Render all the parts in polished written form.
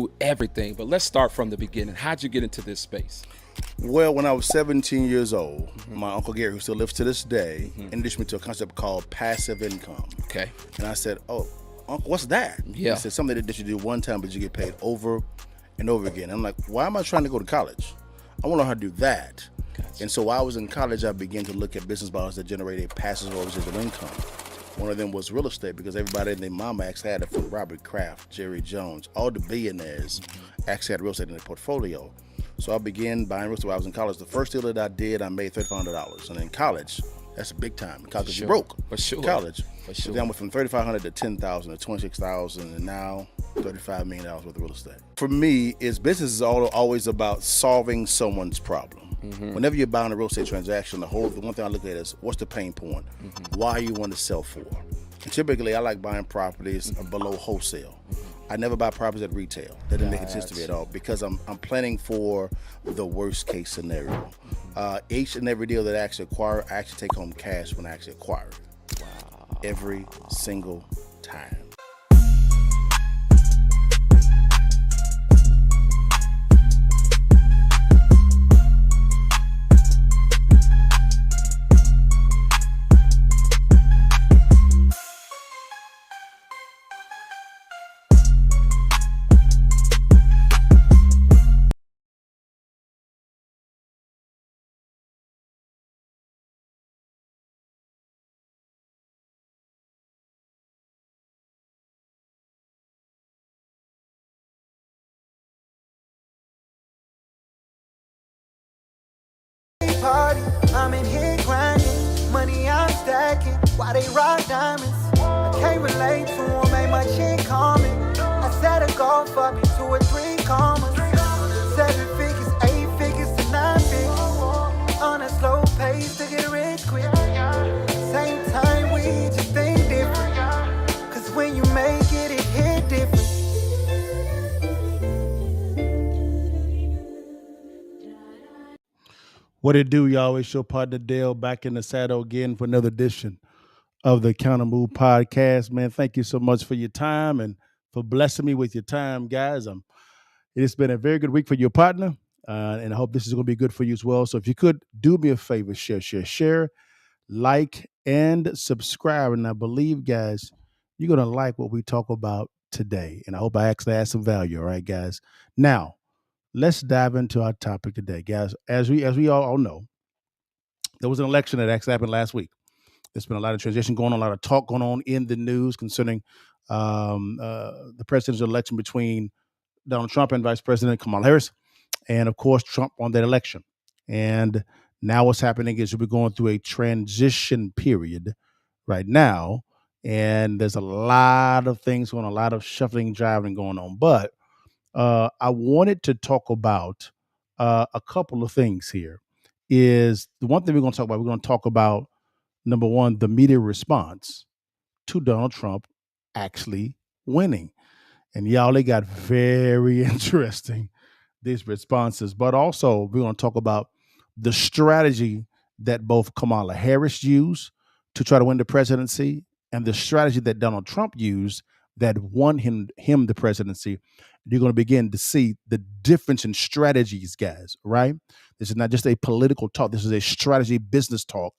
through everything, but let's start from the beginning. How'd you get into this space? Well, when I was 17 years old, my Uncle Gary, who still lives to this day, introduced me to a concept called passive income. Okay. And I said, "Oh, Uncle, what's that?" Yeah. He said, "Something that you do one time, but you get paid over and over again." I'm like, "Why am I trying to go to college? I want to know how to do that." Gotcha. And so while I was in college, I began to look at business models that generated passive or residual income. One of them was real estate, because everybody and their mama actually had it, from Robert Kraft, Jerry Jones, all the billionaires actually had real estate in their portfolio. So I began buying real estate while I was in college. The first deal that I did, I made $3,500. And in college, that's big time. In college, Sure. you broke. For sure. College. For sure. Then I went from $3,500 to $10,000 to $26,000, and now $35 million worth of real estate. For me, business is always about solving someone's problem. Whenever you're buying a real estate transaction, the one thing I look at is, what's the pain point? Why you want to sell for? And typically, I like buying properties below wholesale. I never buy properties at retail. That didn't make sense to me at all, because I'm planning for the worst case scenario. Each and every deal that I actually acquire, I actually take home cash when I actually acquire it. Wow. Every single time. Party, I'm in here grinding, money I'm stacking, while they rock diamonds. I can't relate to them, ain't my shit calming. I set a goal for me, 2 or 3 commas. 7 figures, 8 figures to 9 figures. On a slow pace to get rich quick. Same time, we just think different. Cause when you make it, it hit different. What it do, y'all? It's your partner Dale back in the saddle again for another edition of the Countermoves Podcast. Man, thank you so much for your time and for blessing me with your time, guys. It's been a very good week for your partner, and I hope this is going to be good for you as well. So if you could do me a favor, share, like, and subscribe. And I believe, guys, you're going to like what we talk about today. And I hope I actually add some value. All right, guys. Now, let's dive into our topic today, guys. As we all know, there was an election that actually happened last week. There's been a lot of transition going on, a lot of talk going on in the news concerning the presidential election between Donald Trump and Vice President Kamala Harris. And, of course, Trump won that election. And now what's happening is we're going through a transition period right now. And there's a lot of things going on, a lot of shuffling, driving going on. But I wanted to talk about a couple of things here. Is the one thing we're going to talk about, we're going to talk about, number one, the media response to Donald Trump actually winning. And y'all, they got very interesting, these responses. But also, we're going to talk about the strategy that both Kamala Harris used to try to win the presidency and the strategy that Donald Trump used that won him the presidency. You're going to begin to see the difference in strategies, guys, right? This is not just a political talk. This is a strategy business talk.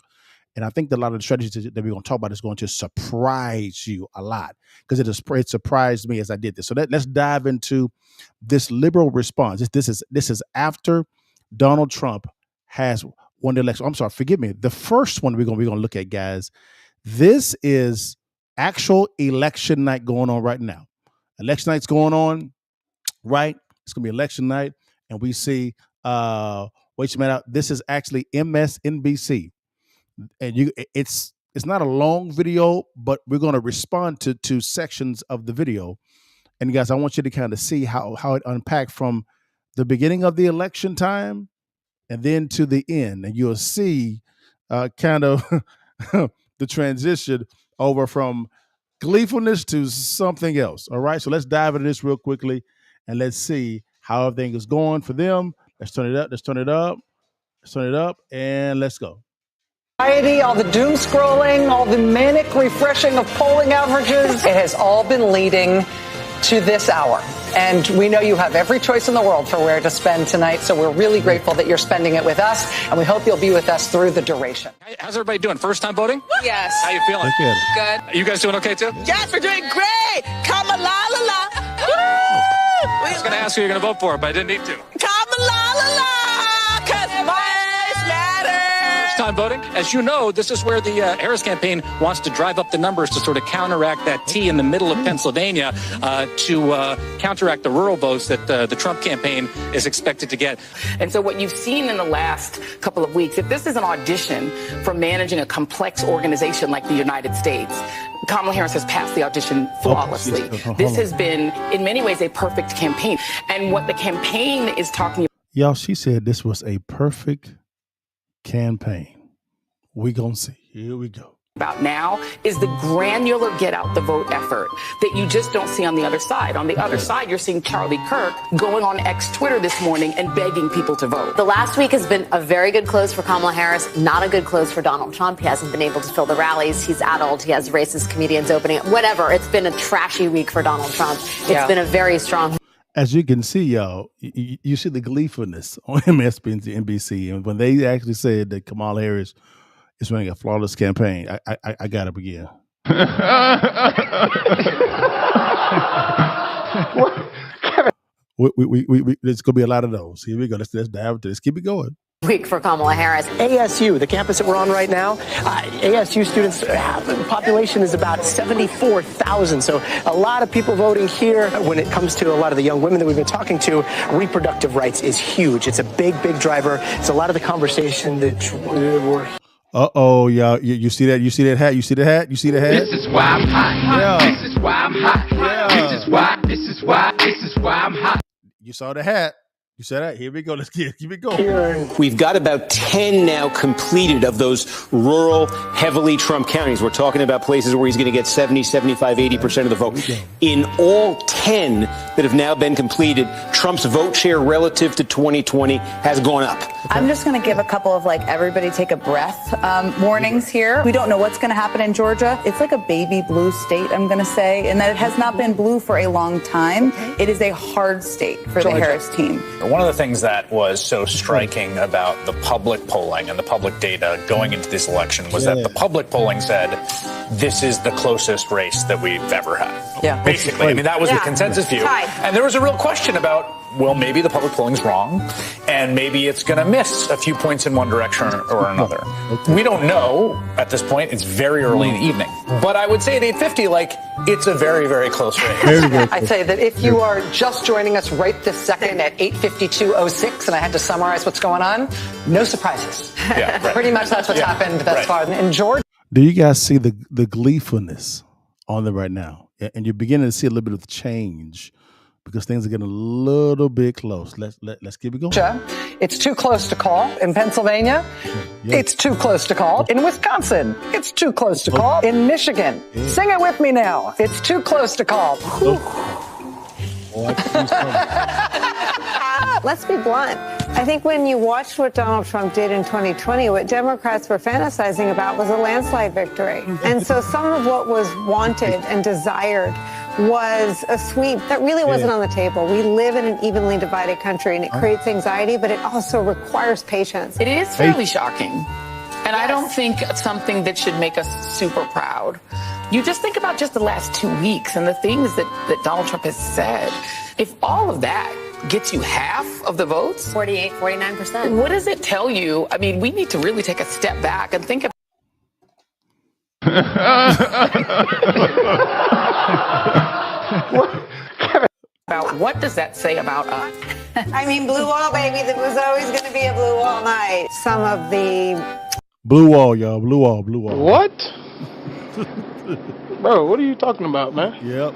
And I think that a lot of the strategies that we're going to talk about is going to surprise you a lot, because it surprised me as I did this. So let's dive into this liberal response. This is after Donald Trump has won the election. I'm sorry, forgive me. The first one we're going to look at, guys, this is actual election night going on right now. Election night's going on, right? It's going to be election night. And we see, wait a minute, this is actually MSNBC. And it's not a long video, but we're going to respond to sections of the video. And guys, I want you to kind of see how it unpacked from the beginning of the election time and then to the end. And you'll see kind of the transition over from gleefulness to something else. All right. So let's dive into this real quickly and let's see how everything is going for them. Let's turn it up. Let's turn it up. Let's turn it up and let's go. All the doom scrolling, all the manic refreshing of polling averages, it has all been leading to this hour. And we know you have every choice in the world for where to spend tonight. So we're really grateful that you're spending it with us. And we hope you'll be with us through the duration. How's everybody doing? First time voting? Yes. How you feeling? Good. You guys doing okay too? Yes, we're doing great. Kamalala. I was going to ask who you're going to vote for, but I didn't need to. Kamalala. Because voice matters. First time voting? As you know, this is where the Harris campaign wants to drive up the numbers to sort of counteract that T in the middle of Pennsylvania to counteract the rural votes that the Trump campaign is expected to get. And so what you've seen in the last couple of weeks, if this is an audition for managing a complex organization like the United States, Kamala Harris has passed the audition flawlessly. This has been, in many ways, a perfect campaign. And what the campaign is talking about. Y'all, she said this was a perfect campaign. We gonna see. Here we go. About now is the granular get out the vote effort that you just don't see on the other side. On the other side, you're seeing Charlie Kirk going on Twitter this morning and begging people to vote. The last week has been a very good close for Kamala Harris, not a good close for Donald Trump. He hasn't been able to fill the rallies. He's addled. He has racist comedians opening. Whatever. It's been a trashy week for Donald Trump. It's been a very strong. As you can see, y'all, you see the gleefulness on MSNBC. And when they actually said that Kamala Harris is running a flawless campaign, I got to begin. There's going to be a lot of those. Here we go. Let's dive into this. Keep it going. Week for Kamala Harris. ASU, the campus that we're on right now, ASU students, the population is about 74,000. So a lot of people voting here. When it comes to a lot of the young women that we've been talking to, reproductive rights is huge. It's a big driver. It's a lot of the conversation that we're. Uh-oh, y'all. You see that? You see that hat? You see the hat? You see the hat? This is why I'm hot. Yeah. This is why I'm hot. Yeah. This is why I'm hot. You saw the hat. You said that. Here we go. Let's keep it going. We've got about 10 now completed of those rural, heavily Trump counties. We're talking about places where he's going to get 70, 75, 80% of the vote. In all 10 that have now been completed, Trump's vote share relative to 2020 has gone up. I'm just going to give a couple of everybody take a breath warnings here. We don't know what's going to happen in Georgia. It's like a baby blue state, I'm going to say, and that it has not been blue for a long time. It is a hard state for the Harris team. One of the things that was so striking about the public polling and the public data going into this election was that the public polling said this is the closest race that we've ever had. Yeah. Basically. I mean, that was the consensus view. And there was a real question about, well, maybe the public polling's wrong, and maybe it's going to miss a few points in one direction or another. We don't know at this point. It's very early in the evening. But I would say at 8:50, it's a very, very close race. I'd say that if you are just joining us right this second at 8:52:06, and I had to summarize what's going on, no surprises. Yeah, right. Pretty much that's what's happened thus far. In Georgia. Do you guys see the gleefulness on them right now? And you're beginning to see a little bit of change because things are getting a little bit close. Let's keep it going. It's too close to call. In Pennsylvania, it's too close to call. In Wisconsin, it's too close to call. In Michigan, sing it with me now. It's too close to call. Let's be blunt. I think when you watched what Donald Trump did in 2020, what Democrats were fantasizing about was a landslide victory. And so some of what was wanted and desired was a sweep that really wasn't on the table. We live in an evenly divided country, and it creates anxiety, but it also requires patience. It is fairly shocking. And I don't think it's something that should make us super proud. You just think about just the last 2 weeks and the things that Donald Trump has said. If all of that gets you half of the votes, 48, 49%. What does it tell you? I mean, we need to really take a step back and think about what does that say about us? I mean, blue wall, baby. There was always going to be a blue wall night. Some of the blue wall, y'all. Blue wall. What? Bro, what are you talking about, man? Yep.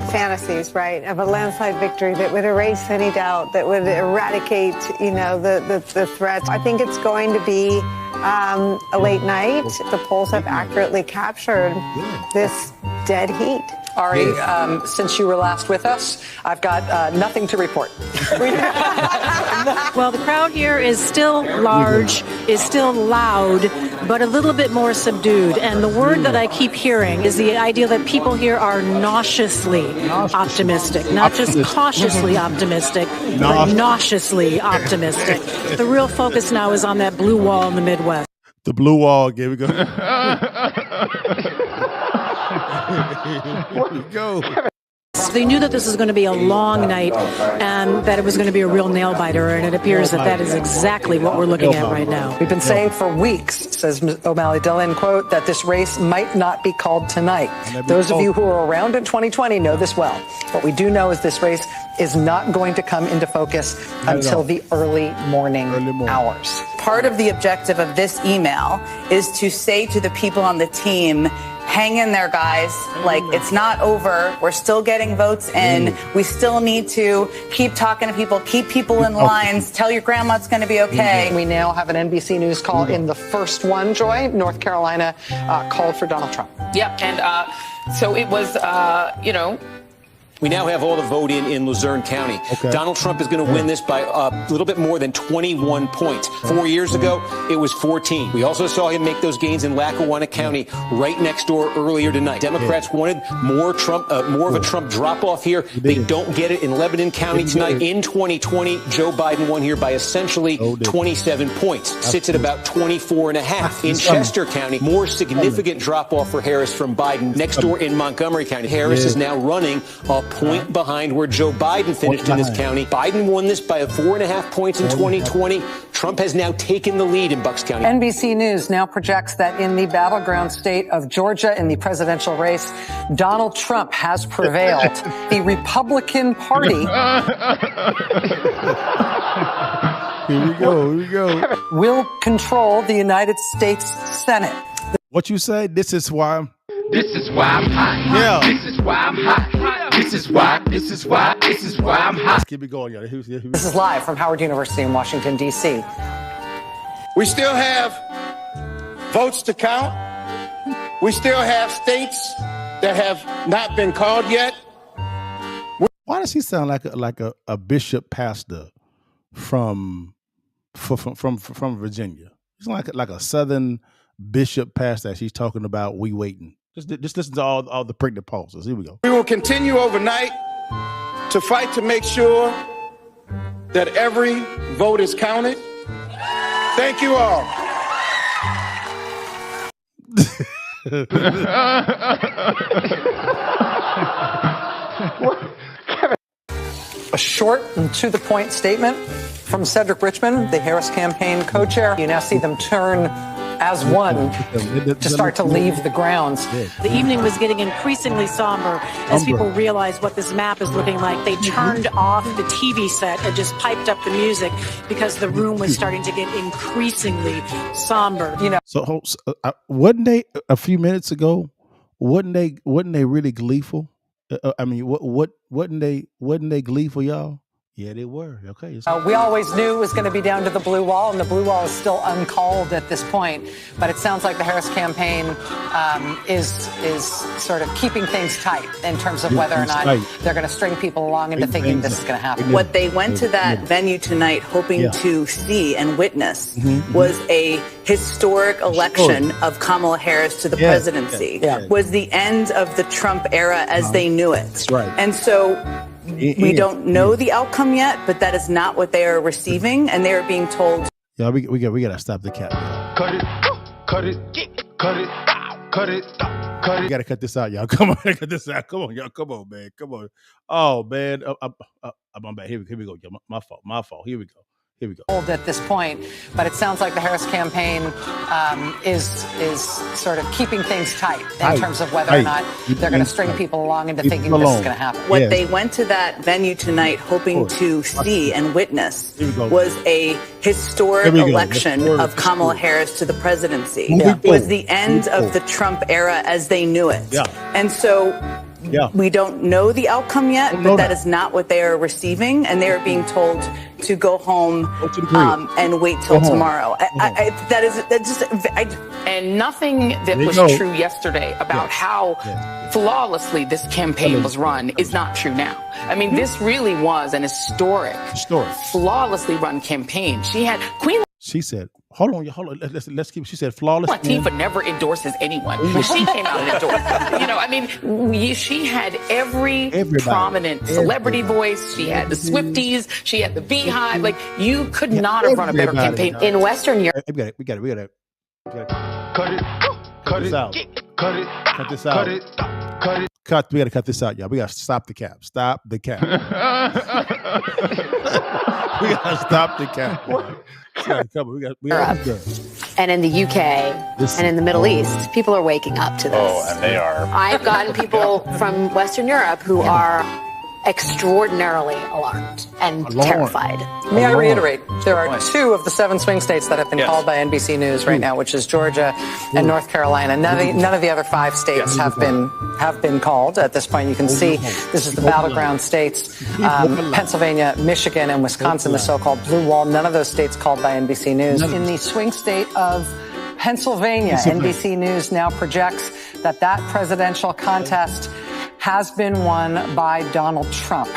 fantasies, right, of a landslide victory that would erase any doubt, that would eradicate, the threats. I think it's going to be a late night. The polls have accurately captured this dead heat. Ari, since you were last with us, I've got nothing to report. Well, the crowd here is still large, is still loud. but a little bit more subdued. And the word that I keep hearing is the idea that people here are nauseously optimistic, not just cautiously optimistic, but nauseously optimistic. The real focus now is on that blue wall in the Midwest. The blue wall, here we go. Here we go. They knew that this was going to be a long night and that it was going to be a real nail biter, and it appears that is exactly what we're looking at right now. We've been saying for weeks, says O'Malley Dillon, quote, that this race might not be called tonight. Those of you who were around in 2020 know this well. What we do know is this race is not going to come into focus until the early morning hours. Part of the objective of this email is to say to the people on the team, hang in there, guys. Like, it's not over. We're still getting votes in. We still need to keep talking to people, keep people in lines, tell your grandma it's going to be okay. We now have an NBC News call in the first one, Joy. North Carolina called for Donald Trump. Yep, and so it was, We now have all the vote in Luzerne County. Donald Trump is going to win this by a little bit more than 21 points. 4 years ago, it was 14. We also saw him make those gains in Lackawanna County right next door earlier tonight. Democrats wanted more of a Trump drop-off here. They don't get it in Lebanon County tonight. In 2020, Joe Biden won here by essentially 27 points. Sits at about 24.5. In Chester County, more significant drop-off for Harris from Biden. Next door in Montgomery County, Harris is now running a point behind where Joe Biden finished in this county. Biden won this by 4.5 points in 2020. Trump has now taken the lead in Bucks County. NBC News now projects that in the battleground state of Georgia in the presidential race, Donald Trump has prevailed. The Republican Party. Here we go. Will control the United States Senate. What you say? This is why I'm hot. Yeah. This is why I'm hot. This is why I'm hot. Let's keep it going, y'all. This is live from Howard University in Washington, D.C. We still have votes to count. We still have states that have not been called yet. Why does he sound like a bishop pastor from Virginia? He's like a southern bishop pastor. She's talking about we waiting. Just listen to all the pregnant pauses. Here we go. We will continue overnight to fight to make sure that every vote is counted. Thank you all. A short and to-the-point statement from Cedric Richmond, the Harris campaign co-chair. You now see them turn as one to start to leave the grounds. The evening was getting increasingly somber as people realized what this map is looking like. They turned off the TV set and just piped up the music because the room was starting to get increasingly somber. You know. So wasn't they a few minutes ago? Wasn't they really gleeful? I mean, wasn't they gleeful, y'all? Yeah, they were. Okay. We always knew it was going to be down to the blue wall, and the blue wall is still uncalled at this point. But it sounds like the Harris campaign is sort of keeping things tight in terms of whether or not they're going to string people along into thinking this is going to happen. What they went to that venue tonight hoping to see and witness was a historic election of Kamala Harris to the presidency. Was the end of the Trump era as they knew it. And so we don't know the outcome yet, but that is not what they are receiving, and they are being told. Yeah, we gotta stop the cap. Cut it. We gotta cut this out, y'all. Come on, cut this out. Come on, y'all. Come on, man. Come on. Oh man, I'm back. Here we go. My fault. Here we go. At this point, but it sounds like the Harris campaign is sort of keeping things tight in terms of whether or not they're going to string people along into thinking this is going to happen. What they went to that venue tonight hoping to see and witness was a historic election of Kamala Harris to the presidency. Was the end of the Trump era as they knew it. And so we don't know the outcome yet, but that is not what they are receiving, and they are being told to go home and wait till tomorrow. And nothing that was true yesterday about how flawlessly this campaign was run is not true now. I mean, this really was an historic, flawlessly run campaign. She had Queen. She said, hold on. Let's keep. She said, flawless. Latifah never endorses anyone. When she came out and endorsed, she had everybody. Prominent celebrity voice. She had the Swifties. She had the Beehive. Like, you could not have run a better campaign. In Western Europe. We got it. Cut it. Cut this out. Cut this out. We got to cut this out, y'all. We got to stop the cap. Stop the cap. We got to stop the cap. And in the UK and in the Middle East, people are waking up to this. Oh, and they are. I've gotten people from Western Europe who are extraordinarily alarmed and terrified. May I reiterate, there are 2 of the 7 swing states that have been called by NBC News right now, which is Georgia and North Carolina. None of the other 5 states have been called. At this point, you can see this is the battleground states, Pennsylvania, Michigan, and Wisconsin, the so-called blue wall. None of those states called by NBC News. In the swing state of Pennsylvania, NBC News now projects that presidential contest has been won by Donald Trump.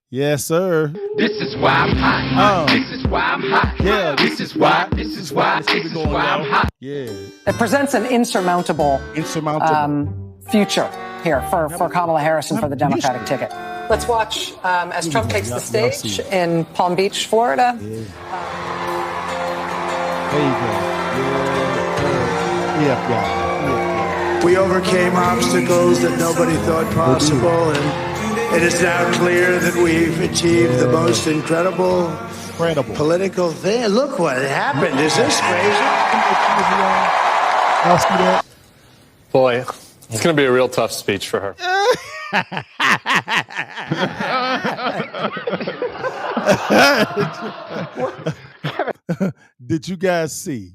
Yes, sir. This is why I'm hot. This is why I'm hot. Yeah, this is why I'm hot. Yeah. It presents an insurmountable future here for Kamala Harris and for the Democratic ticket. Let's watch as Trump takes the stage in Palm Beach, Florida. There you go. Yeah. We overcame obstacles that nobody thought possible, and it is now clear that we've achieved the most incredible political thing. Look what happened. Is this crazy? Boy, it's going to be a real tough speech for her. Did you guys see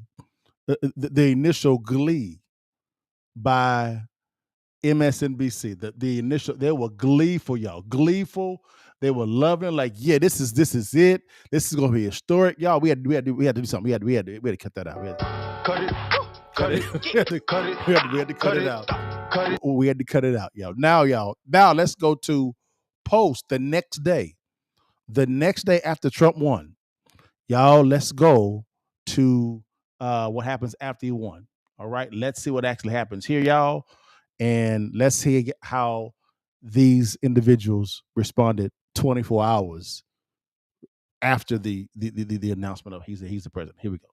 the initial glee by MSNBC? The initial, they were gleeful, y'all. Gleeful. They were loving, like, yeah, this is it. This is gonna be historic, y'all. We had to do something. We had to cut that out. We had to cut it out. We had to cut it out, y'all. Now let's go to post the next day. The next day after Trump won, y'all. Let's go to what happens after he won. All right, let's see what actually happens here, y'all, and let's see how these individuals responded 24 hours after the announcement of he's the president. Here we go.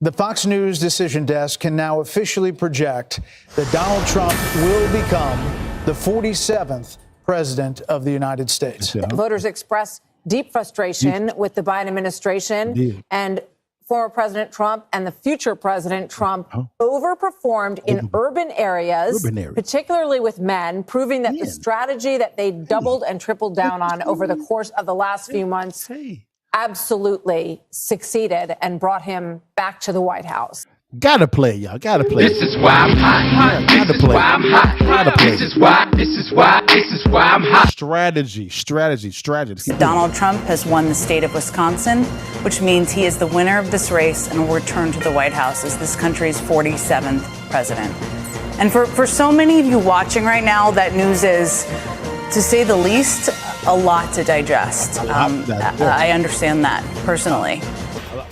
The Fox News decision desk can now officially project that Donald Trump will become the 47th president of the United States. Voters express deep frustration with the Biden administration and former President Trump and the future President Trump overperformed in urban areas, particularly with men, proving that the strategy that they doubled and tripled down on over the course of the last few months absolutely succeeded and brought him back to the White House. Gotta play, y'all. Gotta play. This is why I'm hot. This is why I'm hot. This is why I'm hot. Strategy. Donald Trump has won the state of Wisconsin, which means he is the winner of this race and will return to the White House as this country's 47th president. And for so many of you watching right now, that news is, to say the least, a lot to digest. I understand that personally.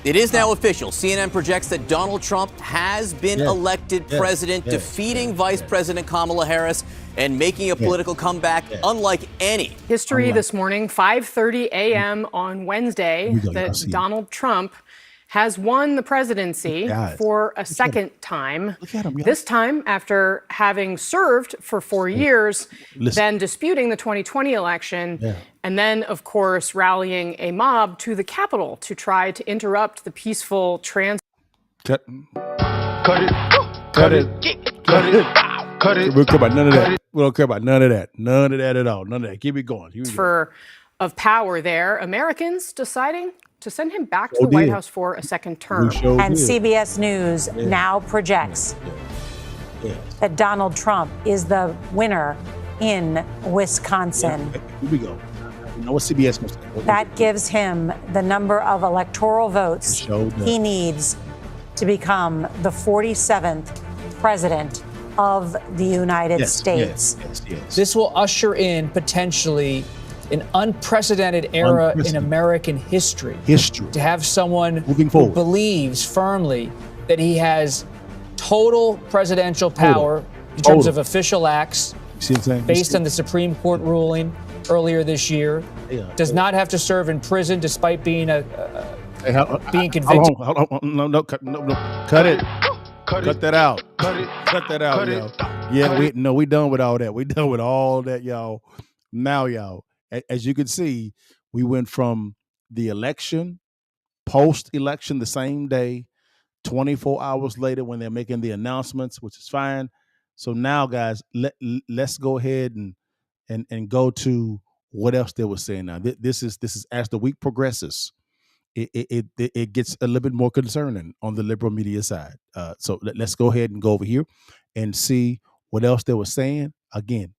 It is now official. CNN projects that Donald Trump has been elected president, defeating Vice President Kamala Harris and making a political comeback unlike any. History this morning, 5:30 a.m. on Wednesday, that Donald Trump has won the presidency for a second time. This time after having served for 4 years, then disputing the 2020 election, and then, of course, rallying a mob to the Capitol to try to interrupt the peaceful Cut it. We don't care about none of that. We don't care about none of that. None of that at all. None of that. Keep it going. Of power there. Americans deciding to send him back to the White House for a second term. And CBS News now projects that Donald Trump is the winner in Wisconsin. Here we go. You know what CBS must do. That gives him the number of electoral votes he needs to become the 47th president of the United States. This will usher in potentially an unprecedented era in American history. To have someone who believes firmly that he has total presidential power in terms of official acts based on the Supreme Court ruling earlier this year, does not have to serve in prison despite being being convicted. No, cut it. Cut that out. Cut that out, y'all. Yeah, we done with all that. We done with all that, y'all. Now, y'all, as you can see, we went from the election, post-election the same day, 24 hours later when they're making the announcements, which is fine. So now, guys, let's go ahead and go to what else they were saying. Now, this is as the week progresses, it gets a little bit more concerning on the liberal media side. So let's go ahead and go over here and see what else they were saying. Again,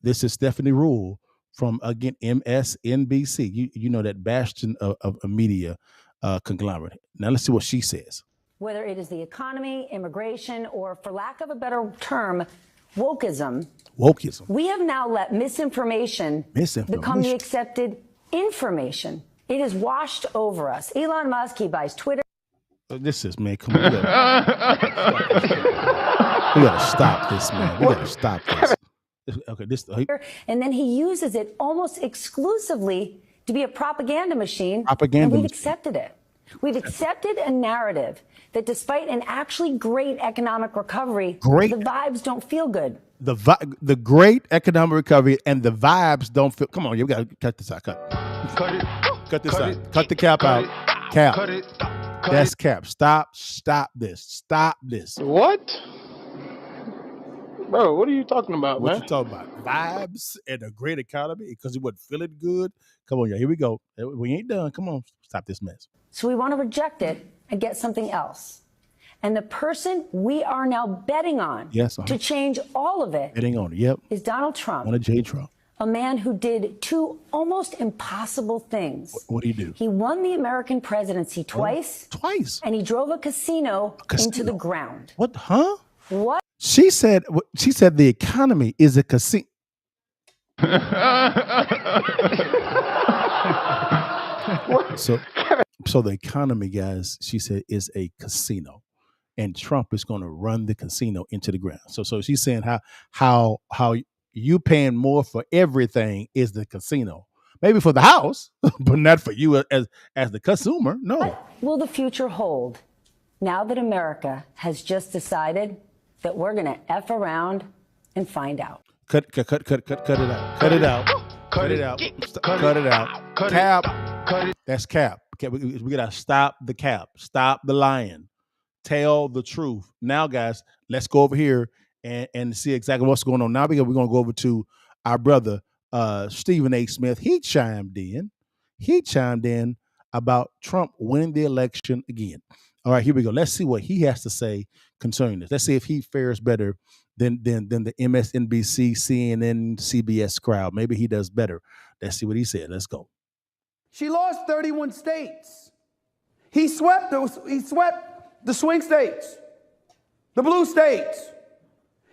this is Stephanie Rule from, again, MSNBC. You know, that bastion of a media conglomerate. Now let's see what she says. Whether it is the economy, immigration, or, for lack of a better term, wokeism, we have now let misinformation become the accepted information. It has washed over us. Elon Musk, he buys Twitter. This is, man, come on. We gotta stop this, man. We gotta stop this. Okay, and then he uses it almost exclusively to be a propaganda machine. And we've accepted it. We've accepted a narrative that despite an actually great economic recovery, the vibes don't feel good. The great economic recovery and the vibes don't feel. Come on, you got to cut this out. Cut this out. Cut the cap out. Cap. That's cap. Stop this. Stop this. What? Bro, what are you talking about, man? What you talking about? Vibes and a great economy because he wasn't feeling good? Come on, y'all. Here we go. We ain't done. Come on. Stop this mess. So we want to reject it and get something else. And the person we are now betting on to change all of it is Donald Trump. Donald J. Trump. A man who did two almost impossible things. What did he do? He won the American presidency twice. Twice. And he drove a casino into the ground. What? Huh? What? She said the economy is a casino. So the economy, guys, she said, is a casino, and Trump is going to run the casino into the ground. So she's saying how you paying more for everything is the casino, maybe for the house, but not for you as the consumer. No. What will the future hold now that America has just decided that we're going to F around and find out? Cut it out. Cut it out. Cut it out. Cut it out. Cap. That's cap. We gotta stop the cap. Stop the lying. Tell the truth. Now, guys, let's go over here and see exactly what's going on. Now we're gonna go over to our brother Stephen A. Smith. He chimed in about Trump winning the election again. All right, here we go. Let's see what he has to say concerning this. Let's see if he fares better than the MSNBC, CNN, CBS crowd. Maybe he does better. Let's see what he said. Let's go. She lost 31 states. He swept the swing states, the blue states.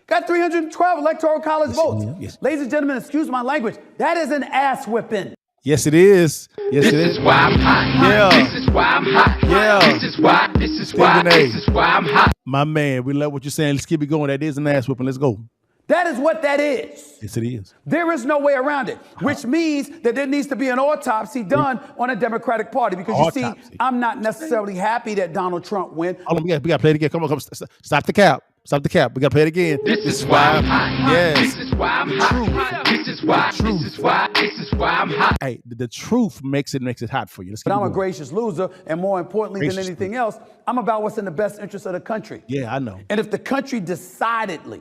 Got 312 electoral college votes. Yes. Ladies and gentlemen, excuse my language. That is an ass whipping. Yes, it is. Yes, it is. This is why I'm hot. Yeah. This is why I'm hot. Yeah. This is why I'm hot. My man, we love what you're saying. Let's keep it going. That is an ass whipping. Let's go. That is what that is. Yes, it is. There is no way around it, which means that there needs to be an autopsy done on a Democratic Party. Because you see, I'm not necessarily happy that Donald Trump win. Hold on, we got to play it again. Come on. Stop the cap. Stop the cap. We got to play it again. This is why I'm hot. Yes. This is why I'm hot. This is why I'm hot. Hey, the truth makes it hot for you. But I'm a gracious loser, and more importantly than anything else, I'm about what's in the best interest of the country. Yeah, I know. And if the country decidedly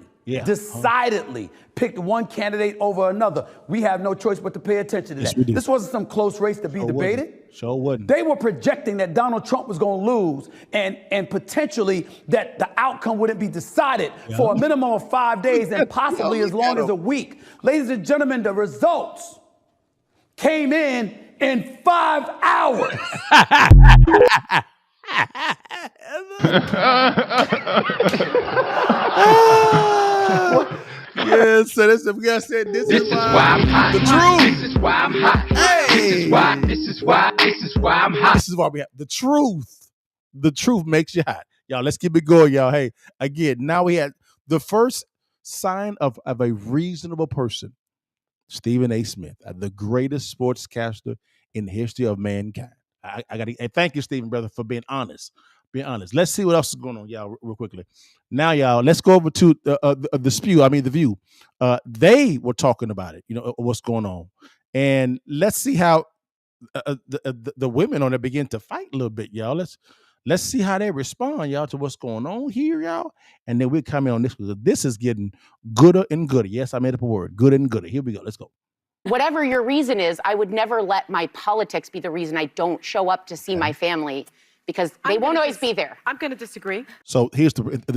picked one candidate over another, we have no choice but to pay attention to that. This wasn't some close race to be debated. Sure wouldn't. They were projecting that Donald Trump was going to lose and potentially that the outcome wouldn't be decided for a minimum of 5 days and possibly as long as a week. Ladies and gentlemen, the results came in 5 hours. Yes, so this is why I'm hot. The truth. This is why I'm hot. Hey. This is why I'm hot. This is why we have the truth. The truth makes you hot. Y'all, let's keep it going, y'all. Hey, again, now we had the first sign of a reasonable person. Stephen A. Smith, the greatest sportscaster in the history of mankind. I got to thank you, Stephen, brother, for being honest. Being honest. Let's see what else is going on, y'all, real quickly. Now, y'all, let's go over to the View. They were talking about it, what's going on, and let's see how the women on it begin to fight a little bit, y'all. Let's see how they respond, y'all, to what's going on here, y'all, and then we'll come in on this because this is getting gooder and gooder. Yes, I made up a word, gooder and gooder. Here we go. Let's go. Whatever your reason is, I would never let my politics be the reason I don't show up to see my family because they won't always be there. I'm going to disagree. So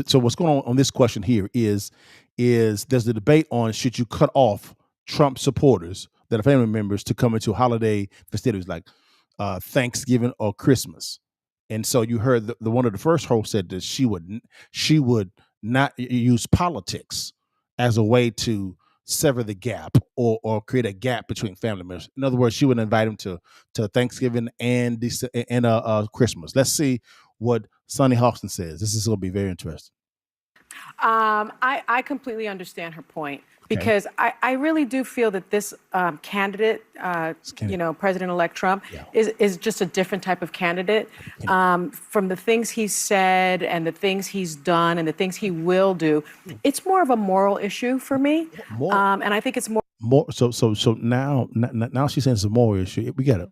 so what's going on this question here is there's the debate on should you cut off Trump supporters that are family members to come into holiday festivities like Thanksgiving or Christmas. And so you heard the one of the first hosts said that she would not use politics as a way to sever the gap or create a gap between family members. In other words, she would invite him to Thanksgiving and Christmas. Let's see what Sonny Hawkson says. This is going to be very interesting. I completely understand her point because I really do feel that this candidate, President-elect Trump, is just a different type of candidate. From the things he's said and the things he's done and the things he will do, it's more of a moral issue for me. And I think it's more. So now she's saying it's a moral issue. We get it.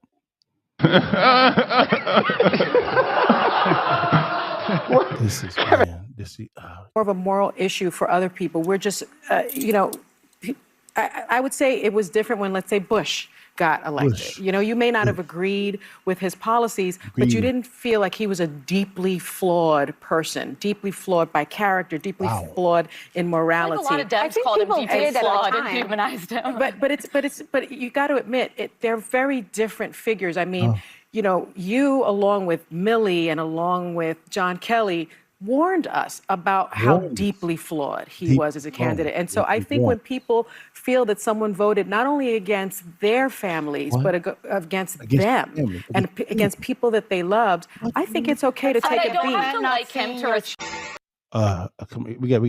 More of a moral issue for other people. We're just, I would say it was different when, let's say, Bush got elected. You may not have agreed with his policies, but you didn't feel like he was a deeply flawed person, deeply flawed by character, deeply flawed in morality. A lot of Dems called him deeply flawed and humanized him. But you got to admit, they're very different figures. I mean, you along with Milley and along with John Kelly warned us about how deeply flawed he was as a candidate. And so I think when people feel that someone voted not only against their families, but against them and against people that they loved, I think it's okay to take a beat. I don't like him to we got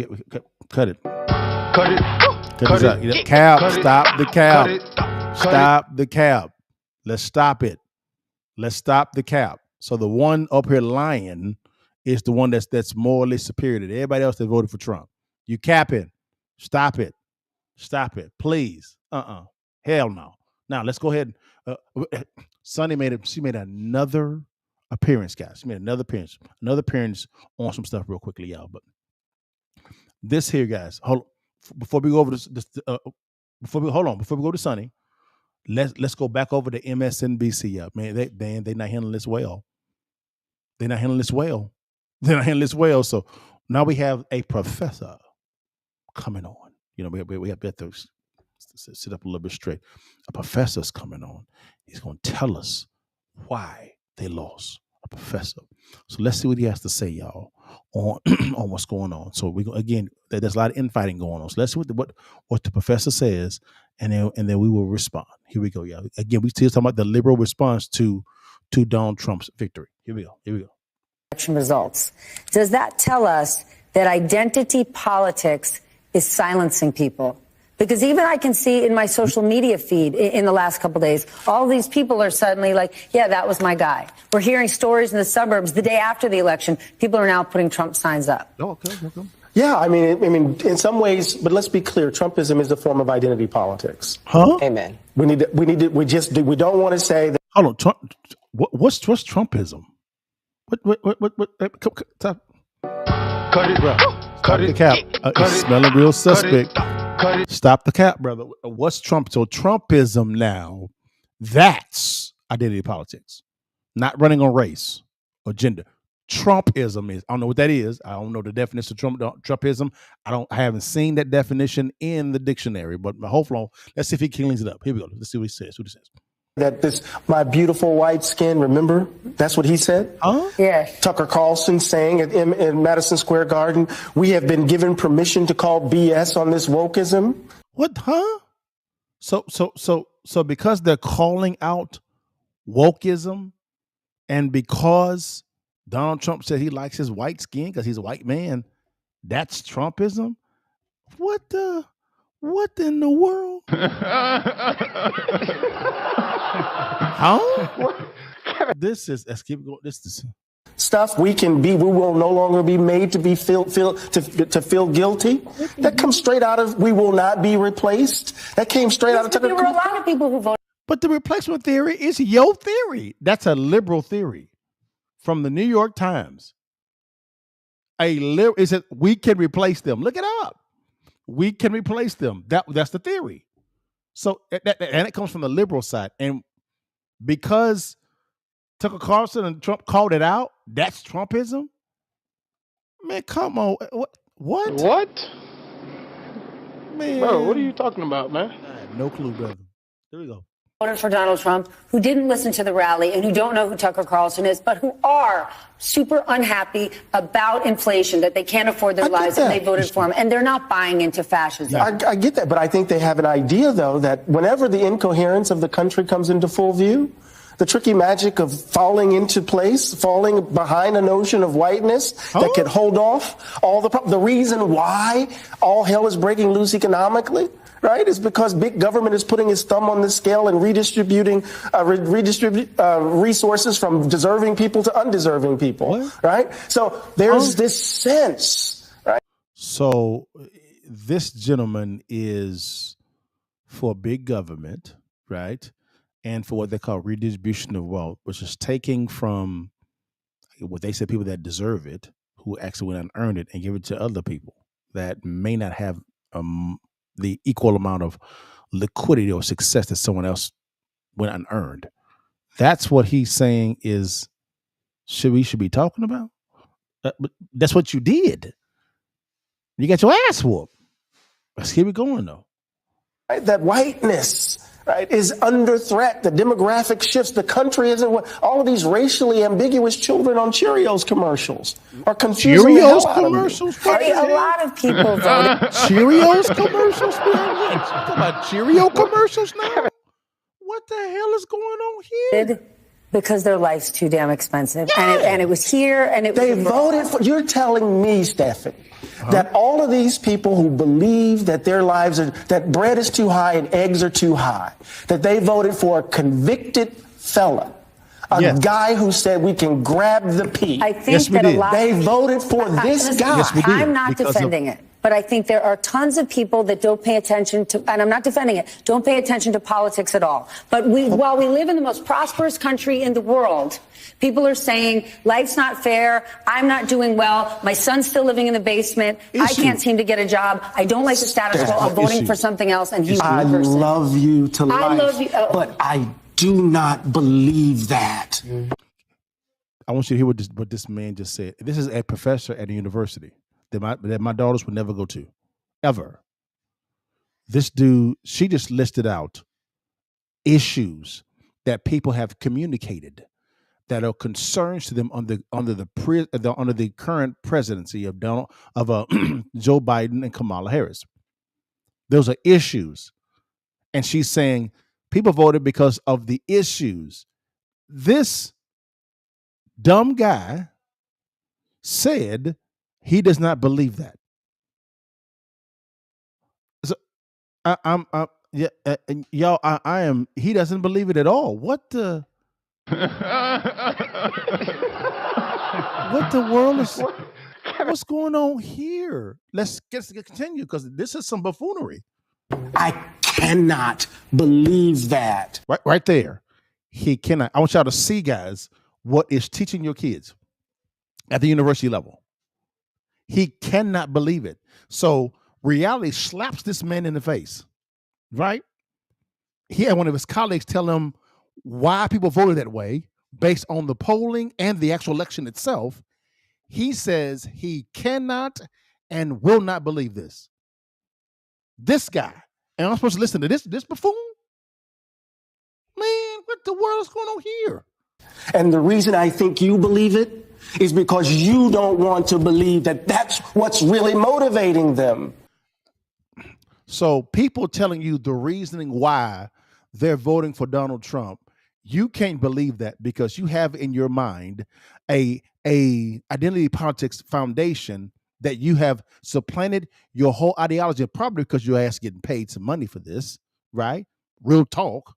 cut it. Cut this out. Cab, stop the cab. Stop the cab. Let's stop it. Let's stop the cab. So the one up here lying is the one that's morally superior to everybody else that voted for Trump. You capping. Stop it. Stop it. Please. Hell no. Now let's go ahead. Sonny she made another appearance, guys. She made another appearance on some stuff real quickly, y'all. But this here, guys, before we go over this, before we go to Sonny, let's go back over to MSNBC. Yeah, man, they not handling this well. They're not handling this well. So now we have a professor coming on. We have to sit up a little bit straight. A professor's coming on. He's going to tell us why they lost. A professor. So let's see what he has to say, y'all, on what's going on. So there's a lot of infighting going on. So let's see what the professor says, and then we will respond. Here we go, y'all. Again, we still talking about the liberal response to Donald Trump's victory. Here we go. Election results. Does that tell us that identity politics is silencing people? Because even I can see in my social media feed in the last couple of days, all these people are suddenly like, yeah, that was my guy. We're hearing stories in the suburbs the day after the election. People are now putting Trump signs up. Okay. Yeah, I mean, in some ways, but let's be clear, Trumpism is a form of identity politics. Huh? Amen. We don't want to say that. Hold on, Trump. What's Trumpism? What? Stop. Cut it, bro. Cut the cap. It's smelling real suspect. Stop the cap, brother. What's Trump? So Trumpism now, that's identity politics. Not running on race or gender. Trumpism is, I don't know what that is. I don't know the definition of Trumpism. I haven't seen that definition in the dictionary, but hopefully, let's see if he cleans it up. Here we go. Let's see what he says. That my beautiful white skin, remember? That's what he said? Yes. Tucker Carlson saying in Madison Square Garden, we have been given permission to call BS on this wokeism. What, huh? So because they're calling out wokeism and because Donald Trump said he likes his white skin because he's a white man, that's Trumpism? What in the world? Huh? This is, let's keep going. This is stuff we will no longer be made to be feel guilty. That comes straight out of we will not be replaced. That came straight out of Tucker. There were a lot of people who voted. But the replacement theory is your theory. That's a liberal theory from the New York Times. It said we can replace them. Look it up. We can replace them. That's the theory. So and it comes from the liberal side. And because Tucker Carlson and Trump called it out, that's Trumpism? Man, come on. What? What? Man. Bro, what are you talking about, man? I have no clue, brother. There we go. Voted for Donald Trump, who didn't listen to the rally and who don't know who Tucker Carlson is, but who are super unhappy about inflation, that they can't afford their lives, and they voted for him. And they're not buying into fascism. I get that, but I think they have an idea, though, that whenever the incoherence of the country comes into full view, the tricky magic of falling into place, falling behind a notion of whiteness that could hold off all the reason why all hell is breaking loose economically, right, is because big government is putting its thumb on the scale and redistributing resources from deserving people to undeserving people, right? So there's this sense, right? So this gentleman is for big government, right? And for what they call redistribution of wealth, which is taking from what they say people that deserve it, who actually went and earned it, and give it to other people that may not have the equal amount of liquidity or success that someone else went and earned. That's what he's saying is we should be talking about. But that's what you did. You got your ass whooped. Let's keep it going, though. Right, that whiteness, right, is under threat. The demographic shifts. The country isn't what all of these racially ambiguous children on Cheerios commercials are confusing. Cheerios commercials? Hey, a lot of people voted. Cheerios commercials? Talking about Cheerio commercials now? What the hell is going on here? Because their life's too damn expensive. Yeah. And it was here, and it was... They voted for... You're telling me, Stephanie, that all of these people who believe that their lives are... that bread is too high and eggs are too high, that they voted for a convicted felon, a guy who said we can grab the pea. I think that a lot... They voted for this guy. Yes, we did. I'm not defending it. But I think there are tons of people that don't pay attention to, and I'm not defending it, don't pay attention to politics at all. But while we live in the most prosperous country in the world, people are saying, life's not fair, I'm not doing well, my son's still living in the basement, I can't seem to get a job, I don't like the status quo, I'm voting for something else, and he's I love you to life, I love you, but I do not believe that. I want you to hear what this man just said. This is a professor at a university that my daughters would never go to, ever. This dude, she just listed out issues that people have communicated that are concerns to them under the current presidency of Joe Biden and Kamala Harris. Those are issues, and she's saying people voted because of the issues. This dumb guy said he does not believe that. So y'all, I am. He doesn't believe it at all. What the? What the world is? What's going on here? Let's continue because this is some buffoonery. I cannot believe that. Right there, he cannot. I want y'all to see, guys, what is teaching your kids at the university level. He cannot believe it. So reality slaps this man in the face, right? He had one of his colleagues tell him why people voted that way based on the polling and the actual election itself. He says he cannot and will not believe this. This guy, and I'm supposed to listen to this buffoon? Man, the world is going on here? And the reason I think you believe it is because you don't want to believe that that's what's really motivating them. So people telling you the reasoning why they're voting for Donald Trump, you can't believe that because you have in your mind a identity politics foundation that you have supplanted your whole ideology, probably because your ass getting paid some money for this, right? Real talk.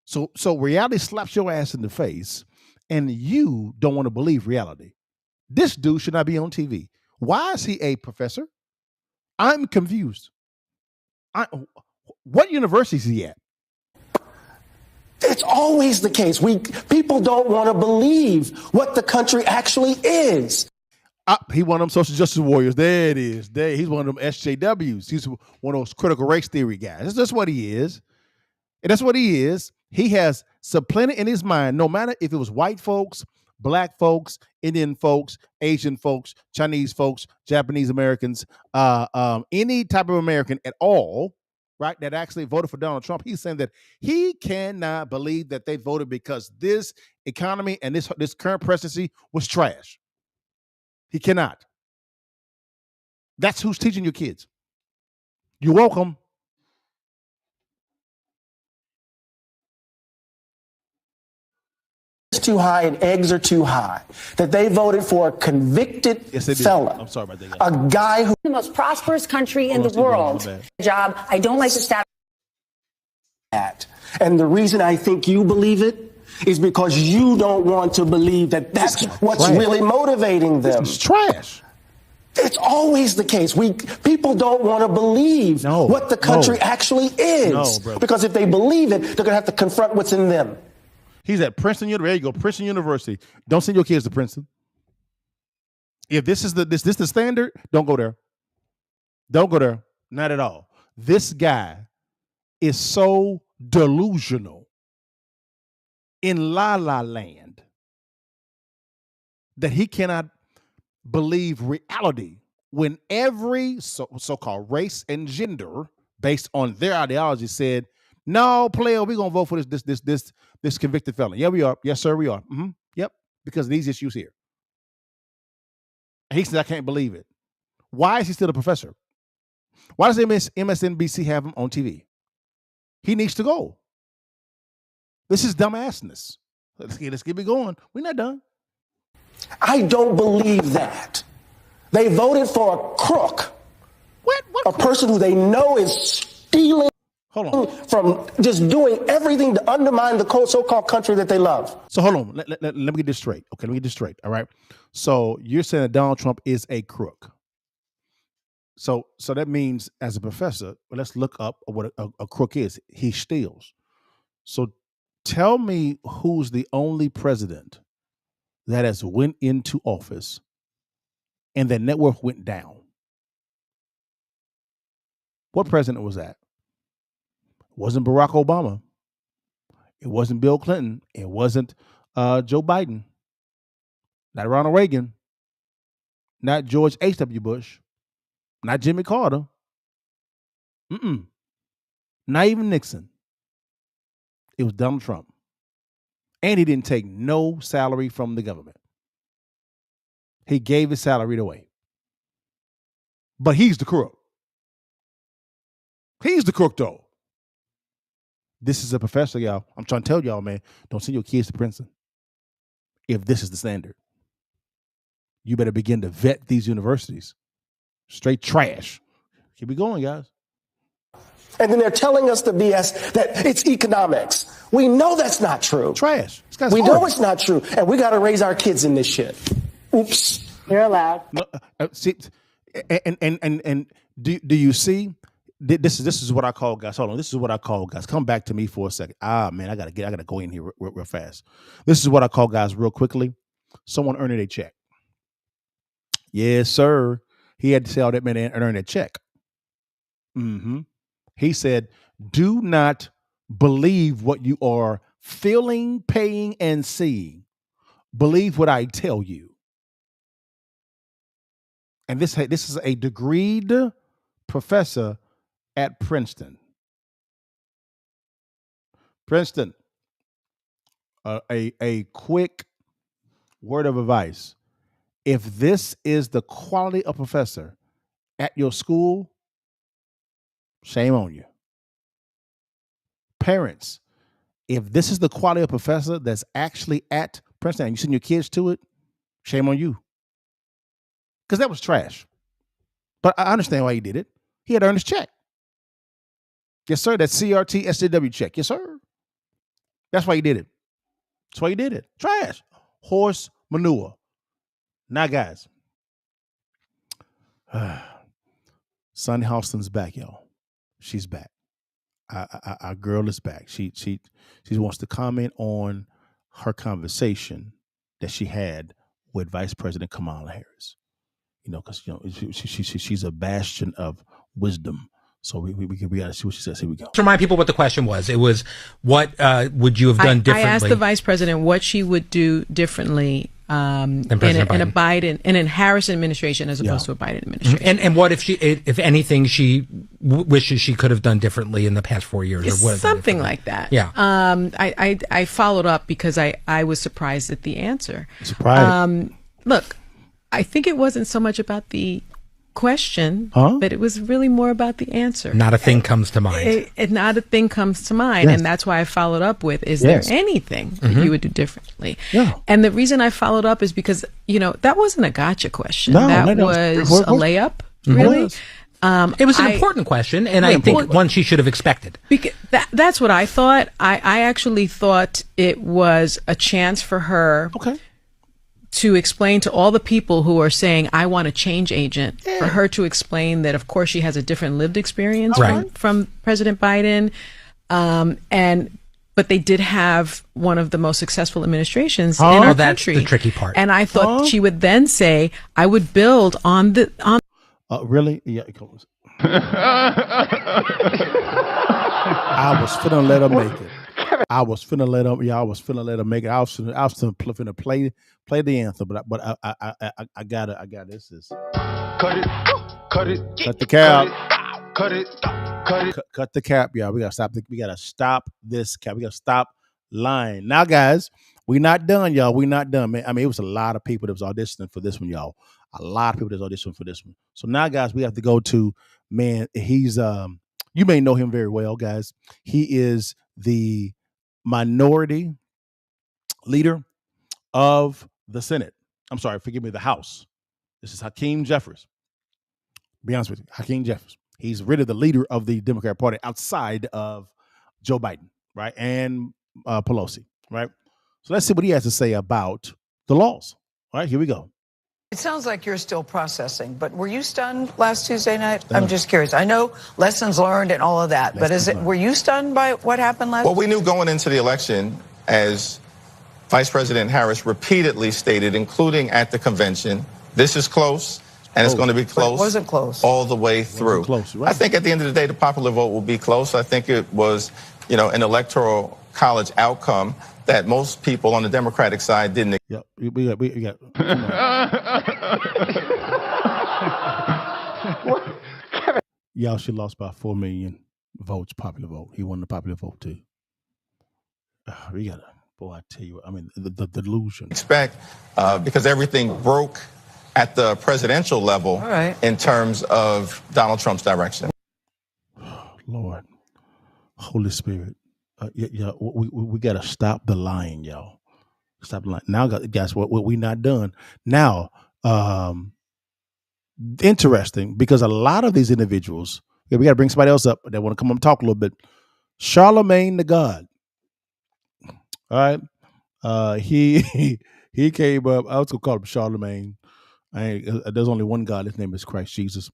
So reality slaps your ass in the face, and you don't want to believe reality. This dude should not be on TV. Why is he a professor? I'm confused. What university is he at? It's always the case. People don't want to believe what the country actually is. He one of them social justice warriors. There it is. He's one of them SJWs. He's one of those critical race theory guys. That's what he is. And that's what he is. He has supplanted in his mind, no matter if it was white folks, black folks, Indian folks, Asian folks, Chinese folks, Japanese Americans, any type of American at all, right, that actually voted for Donald Trump. He's saying that he cannot believe that they voted because this economy and this current presidency was trash. He cannot. That's who's teaching your kids. You're welcome. Too high and eggs are too high. That they voted for a convicted felon. I'm sorry about that. A guy who the most prosperous country in the world. Job. I don't like the stat. And the reason I think you believe it is because you don't want to believe that that's what's really motivating them. It's trash. It's always the case. People don't want to believe what the country actually is. Because if they believe it, they're going to have to confront what's in them. He's at Princeton University. There you go, Princeton University. Don't send your kids to Princeton. If this is the standard, don't go there. Don't go there. Not at all. This guy is so delusional in la la land that he cannot believe reality when every so-called race and gender based on their ideology said, no, player, we're gonna vote for this convicted felon. Yeah, we are. Yes, sir, we are. Yep, because of these issues here. And he says, I can't believe it. Why is he still a professor? Why does MSNBC have him on TV? He needs to go. This is dumbassness. Let's keep it going. We're not done. I don't believe that. They voted for a crook. A person who they know is stealing from just doing everything to undermine the so-called country that they love. So hold on. Let me get this straight. Okay, let me get this straight. All right. So you're saying that Donald Trump is a crook. So that means as a professor, let's look up what a crook is. He steals. So tell me who's the only president that has went into office and their net worth went down. What president was that? It wasn't Barack Obama. It wasn't Bill Clinton. It wasn't Joe Biden. Not Ronald Reagan. Not George H.W. Bush. Not Jimmy Carter. Not even Nixon. It was Donald Trump. And he didn't take no salary from the government. He gave his salary away. But he's the crook. He's the crook, though. This is a professor, y'all. I'm trying to tell y'all, man, don't send your kids to Princeton if this is the standard. You better begin to vet these universities. Straight trash. Keep it going, guys. And then they're telling us the BS that it's economics. We know that's not true. Trash. We know it's not true. And we got to raise our kids in this shit. Oops. You're allowed. No, see, and do you see? This is what I call, guys. Hold on. This is what I call, guys. Come back to me for a second. Man, I gotta go in here real fast. This is what I call, guys, real quickly. Someone earning a check. Yes, sir. He had to say all that man and earn a check. He said, do not believe what you are feeling, paying, and seeing. Believe what I tell you. And this is a degreed professor at Princeton. Princeton, a quick word of advice. If this is the quality of professor at your school, shame on you. Parents, if this is the quality of professor that's actually at Princeton and you send your kids to it, shame on you. Because that was trash. But I understand why he did it. He had to earn his check. Yes, sir. That CRT SJW check. Yes, sir. That's why he did it. That's why he did it. Trash. Horse manure. Now, guys. Sunny Hostin's back, y'all. She's back. Our girl is back. She wants to comment on her conversation that she had with Vice President Kamala Harris. Because she's a bastion of wisdom. So we got to see what she says. Here we go. To remind people what the question was, it was what would you have done differently? I asked the vice president what she would do differently in a Harris administration as opposed to a Biden administration. And what if anything, she wishes she could have done differently in the past 4 years, or what? Something like that. Yeah. I followed up because I was surprised at the answer. Surprised. Look, I think it wasn't so much about the question, but it was really more about the answer. Not a thing comes to mind. Not a thing comes to mind. Yes. And that's why I followed up with, is there anything that you would do differently? Yeah. And the reason I followed up is because, that wasn't a gotcha question. No, that was a layup, really. It was an important question, and I think one she should have expected. Because that's what I thought. I actually thought it was a chance for her to explain to all the people who are saying, I want a change agent, for her to explain that, of course, she has a different lived experience from President Biden. But they did have one of the most successful administrations in our country. That's the tricky part. And I thought she would then say, I would build on really? Yeah. I was finna let her make it. I was finna let her make it. I was finna play the anthem, but I got it. This is cut the cap. Cut the cap, y'all. We gotta stop this cap. We gotta stop lying. Now, guys, we're not done, y'all. We're not done, man. I mean, it was a lot of people that was auditioning for this one, y'all. A lot of people that was auditioning for this one. So now, guys, we have to go to, man, he's you may know him very well, guys. He is the minority leader of the Senate. I'm sorry, forgive me, the House. This is Hakeem Jeffries. Be honest with you, Hakeem Jeffries. He's really the leader of the Democrat Party outside of Joe Biden, right? And Pelosi, right? So let's see what he has to say about the laws. All right, here we go. It sounds like you're still processing, but were you stunned last Tuesday night? I'm just curious. I know lessons learned and all of that, but were you stunned by what happened last? Well, we knew going into the election, as Vice President Harris repeatedly stated, including at the convention, this is close, and it's going to be close. It wasn't close all the way through. Close, right? I think at the end of the day, the popular vote will be close. I think it was, an electoral college outcome that most people on the Democratic side didn't. Yep, we got. Y'all, she lost by 4 million votes, popular vote. He won the popular vote too. We got boy, I tell you, I mean, the delusion. Expect because everything broke at the presidential level in terms of Donald Trump's direction. Lord, Holy Spirit, we got to stop the lying, y'all. Stop the lying. Now, guys, what we not done. Now, interesting, because a lot of these individuals, we got to bring somebody else up that want to come up and talk a little bit. Charlemagne the God. All right. He came up. I was going to call him Charlemagne. There's only one God. His name is Christ Jesus.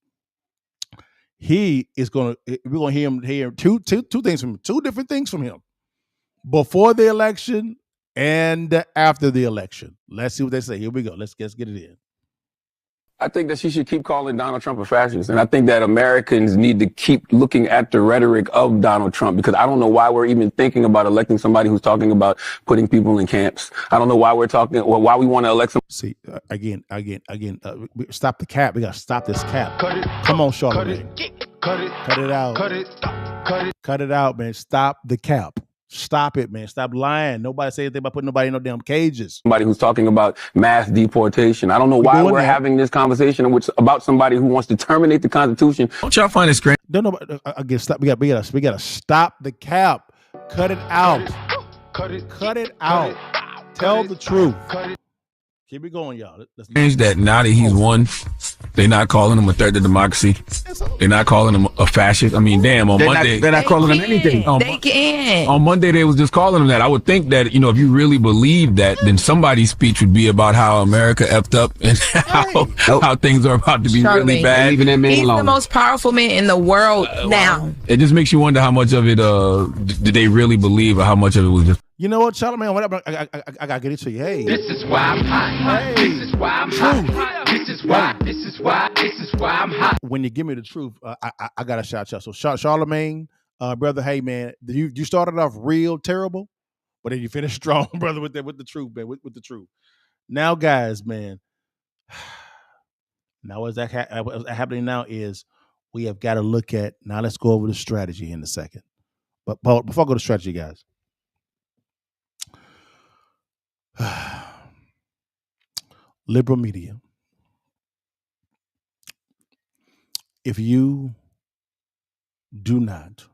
We're going to hear two things from him, two different things from him before the election and after the election. Let's see what they say. Here we go. Let's get it in. I think that she should keep calling Donald Trump a fascist. And I think that Americans need to keep looking at the rhetoric of Donald Trump, because I don't know why we're even thinking about electing somebody who's talking about putting people in camps. I don't know why why we want to elect some. See, again, stop the cap. We got to stop this cap. Come on, Charlemagne. Cut it out. Cut it out, man. Stop the cap. Stop it, man. Stop lying. Nobody say anything about putting nobody in no damn cages. Somebody who's talking about mass deportation. I don't know why we're having this conversation about somebody who wants to terminate the Constitution. Don't y'all find it strange? Don't know. Again, stop. We gotta stop the cap. Cut it out. Cut it out. Tell the truth. Keep it going, y'all. Strange that now that he's won, they're not calling him a threat to democracy. They're not calling him a fascist. I mean, damn, on Monday. They're not calling him anything. They can. On Monday, they was just calling him that. I would think that, if you really believe that, then somebody's speech would be about how America effed up and how things are about to be really bad. He's the most powerful man in the world now. It just makes you wonder how much of it did they really believe, or how much of it was just. You know what, Charlamagne? Whatever. I gotta get it to you. Hey, this is why I'm hot. This is why I'm hot. This is why. This is why. This is why I'm hot. When you give me the truth, I gotta shout you out. So, Charlamagne, brother, hey man, you started off real terrible, but then you finished strong, brother, with the truth, man, with the truth. Now, guys, man, now what's happening now is we have got to look at. Now, let's go over the strategy in a second. But before I go to strategy, guys. Liberal media. If you do not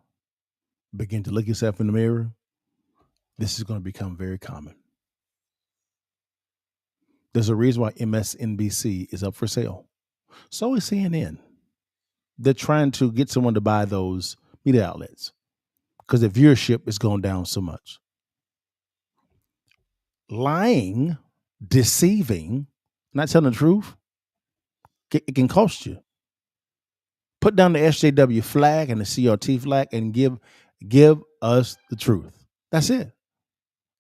begin to look yourself in the mirror, this is going to become very common. There's a reason why MSNBC is up for sale. So is CNN. They're trying to get someone to buy those media outlets because the viewership is going down so much. Lying, deceiving, not telling the truth, it can cost you. Put down the SJW flag and the CRT flag and give us the truth. That's it.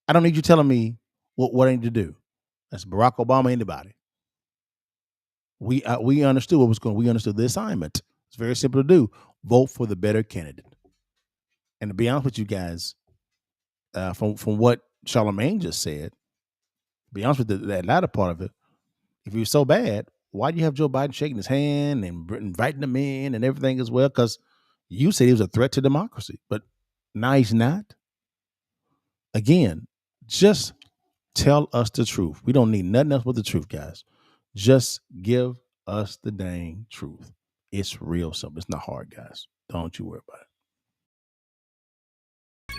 I don't need you telling me what I need to do. That's Barack Obama, anybody. We understood what was going on. We understood the assignment. It's very simple to do. Vote for the better candidate. And to be honest with you guys, from what Charlamagne just said, to be honest with that latter part of it, if you're so bad, why do you have Joe Biden shaking his hand and inviting him in and everything as well? Because you said he was a threat to democracy, but now he's not. Again, just tell us the truth. We don't need nothing else but the truth, guys. Just give us the dang truth. It's real simple. It's not hard, guys. Don't you worry about it.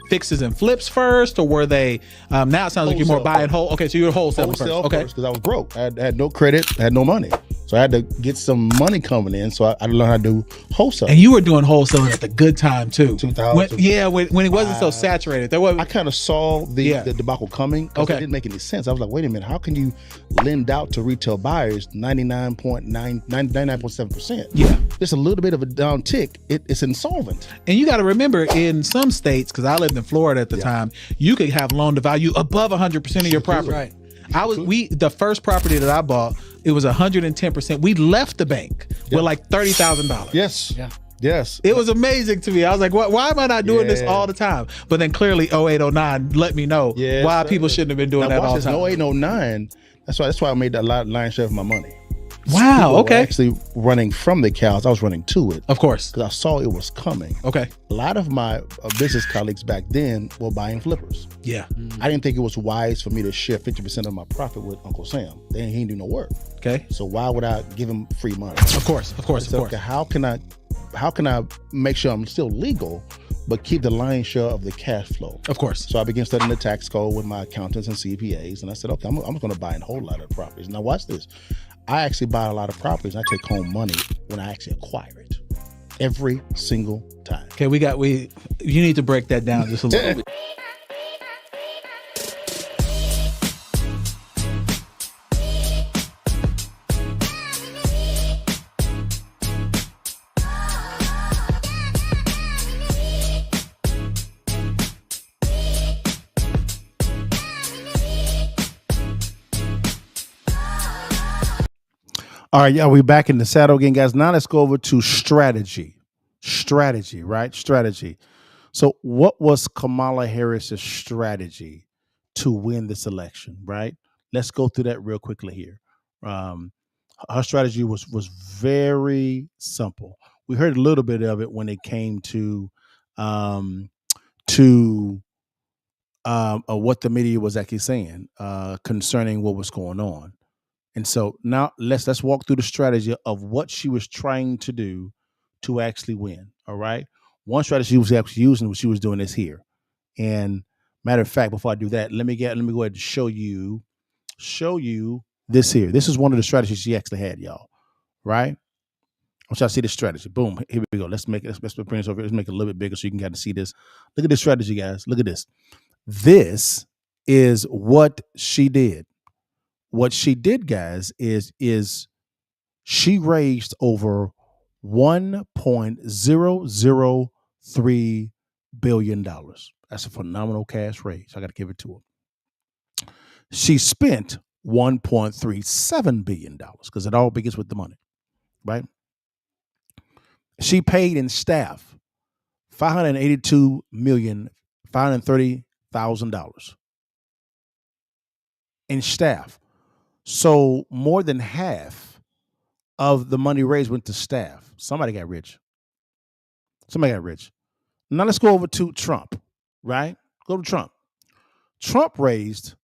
Fixes and flips first, or were they now it sounds like you're more buying whole? Okay, so you're wholesaling first. Okay, because I was broke. I had no credit, I had no money, so I had to get some money coming in. So I learned how to do wholesale. And you were doing wholesaling at the good time too. 2000. When it wasn't so saturated. I kind of saw the debacle coming. Okay, it didn't make any sense. I was like, wait a minute, how can you lend out to retail buyers 99.7%? Yeah, just a little bit of a down tick. It's insolvent. And you got to remember, in some states, because I lived in Florida at the time, you could have loan to value above 100% of your property. Right. The first property that I bought, it was 110%. We left the bank with like $30,000. Yes. Yeah. Yes. It was amazing to me. I was like, why am I not doing this all the time? But then clearly 08, 09 let me know why people shouldn't have been doing that all the time. 08, 09, that's why I made a lion's share of my money. Wow. Okay. Actually running from the cows, I was running to it. Of course. Because I saw it was coming. Okay. A lot of my business colleagues back then were buying flippers. Yeah. I didn't think it was wise for me to share 50% of my profit with Uncle Sam. He didn't do no work. Okay. So why would I give him free money? Of course. Okay, how can I make sure I'm still legal, but keep the lion's share of the cash flow? Of course. So I began studying the tax code with my accountants and CPAs, and I said, okay, I'm going to buy a whole lot of properties. Now watch this. I actually buy a lot of properties. I take home money when I actually acquire it. Every single time. Okay, you need to break that down just a little bit. All right, yeah, we're back in the saddle again, guys. Now let's go over to strategy. Strategy. So what was Kamala Harris's strategy to win this election, right? Let's go through that real quickly here. Her strategy was very simple. We heard a little bit of it when it came to of what the media was actually saying concerning what was going on. And so now let's walk through the strategy of what she was trying to do to actually win. All right. One strategy she was actually using, what she was doing, is here. And matter of fact, before I do that, let me go ahead and show you this here. This is one of the strategies she actually had, y'all. Right. I want y'all to see this strategy. Boom. Here we go. Let's bring this over here. Let's make it a little bit bigger so you can kind of see this. Look at this strategy, guys. Look at this. This is what she did. What she did, guys, is she raised over $1.003 billion. That's a phenomenal cash raise. I got to give it to her. She spent $1.37 billion because it all begins with the money, right? She paid in staff $582,530,000 in staff. So more than half of the money raised went to staff. Somebody got rich. Now let's go over to Trump, right? Go to Trump. Trump raised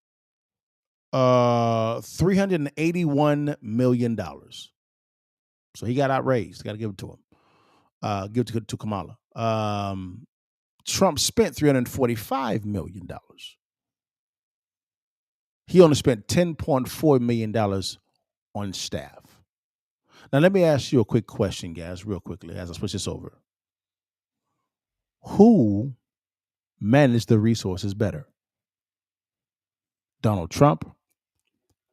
$381 million. So he got outraised. Got to give it to him. Give it to Kamala. Trump spent $345 million. He only spent $10.4 million on staff. Now, let me ask you a quick question, guys, real quickly, as I switch this over. Who managed the resources better? Donald Trump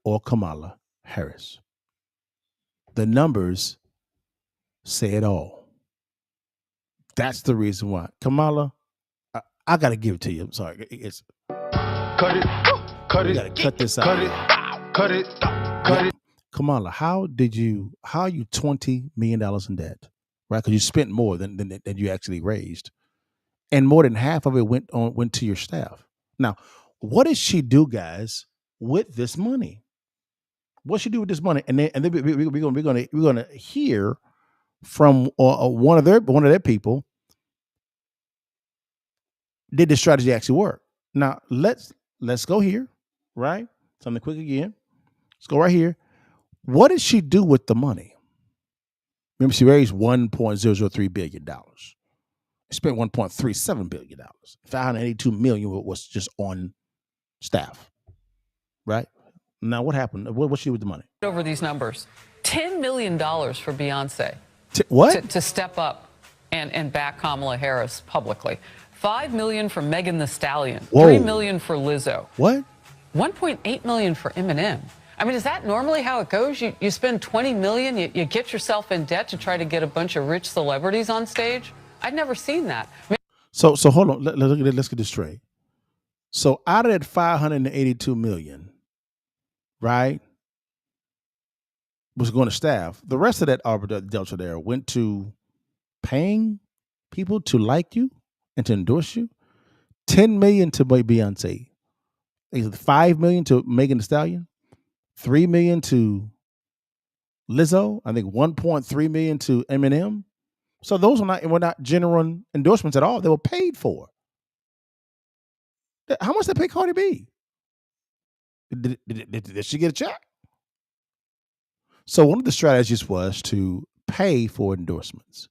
or Kamala Harris? The numbers say it all. That's the reason why. Kamala, I got to give it to you. I'm sorry. Cut it. Cut it. Got to cut this out. Cut it. Kamala, how are you $20 million in debt? Right? Because you spent more than you actually raised. And more than half of it went to your staff. Now, what did she do, guys, with this money? What she do with this money? And then we're gonna hear from one of their people. Did this strategy actually work? Now let's go here, right? Something quick again. Let's go right here. What did she do with the money? Remember, she raised $1.003 billion. Spent $1.37 billion. $582 million was just on staff, right? Now, what happened? What she do with the money? Over these numbers, $10 million for Beyonce. What? To step up and back Kamala Harris publicly. $5 million for Megan Thee Stallion. Whoa. $3 million for Lizzo. What? $1.8 million for Eminem. I mean, is that normally how it goes? You spend $20 million, you get yourself in debt to try to get a bunch of rich celebrities on stage? I'd never seen that. So hold on. Let's get this straight. So out of that $582 million, right, was going to staff. The rest of that delta there went to paying people to like you and to endorse you. $10 million to Beyonce. $5 million to Megan Thee Stallion. $3 million to Lizzo. I think $1.3 million to Eminem. So those were not genuine endorsements at all. They were paid for. How much did they pay Cardi B? Did she get a check? So one of the strategies was to pay for endorsements,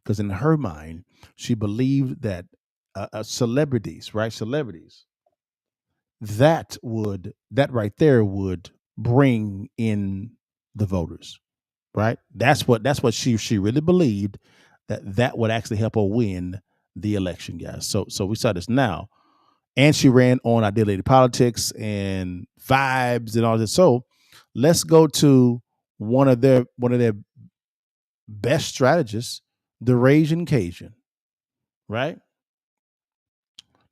because in her mind, she believed that celebrities, that right there would bring in the voters, right? That's what she really believed, that would actually help her win the election, guys. So we saw this now, and she ran on Identity Politics and Vibes and all this. So let's go to one of their best strategists, the Raging Cajun, right?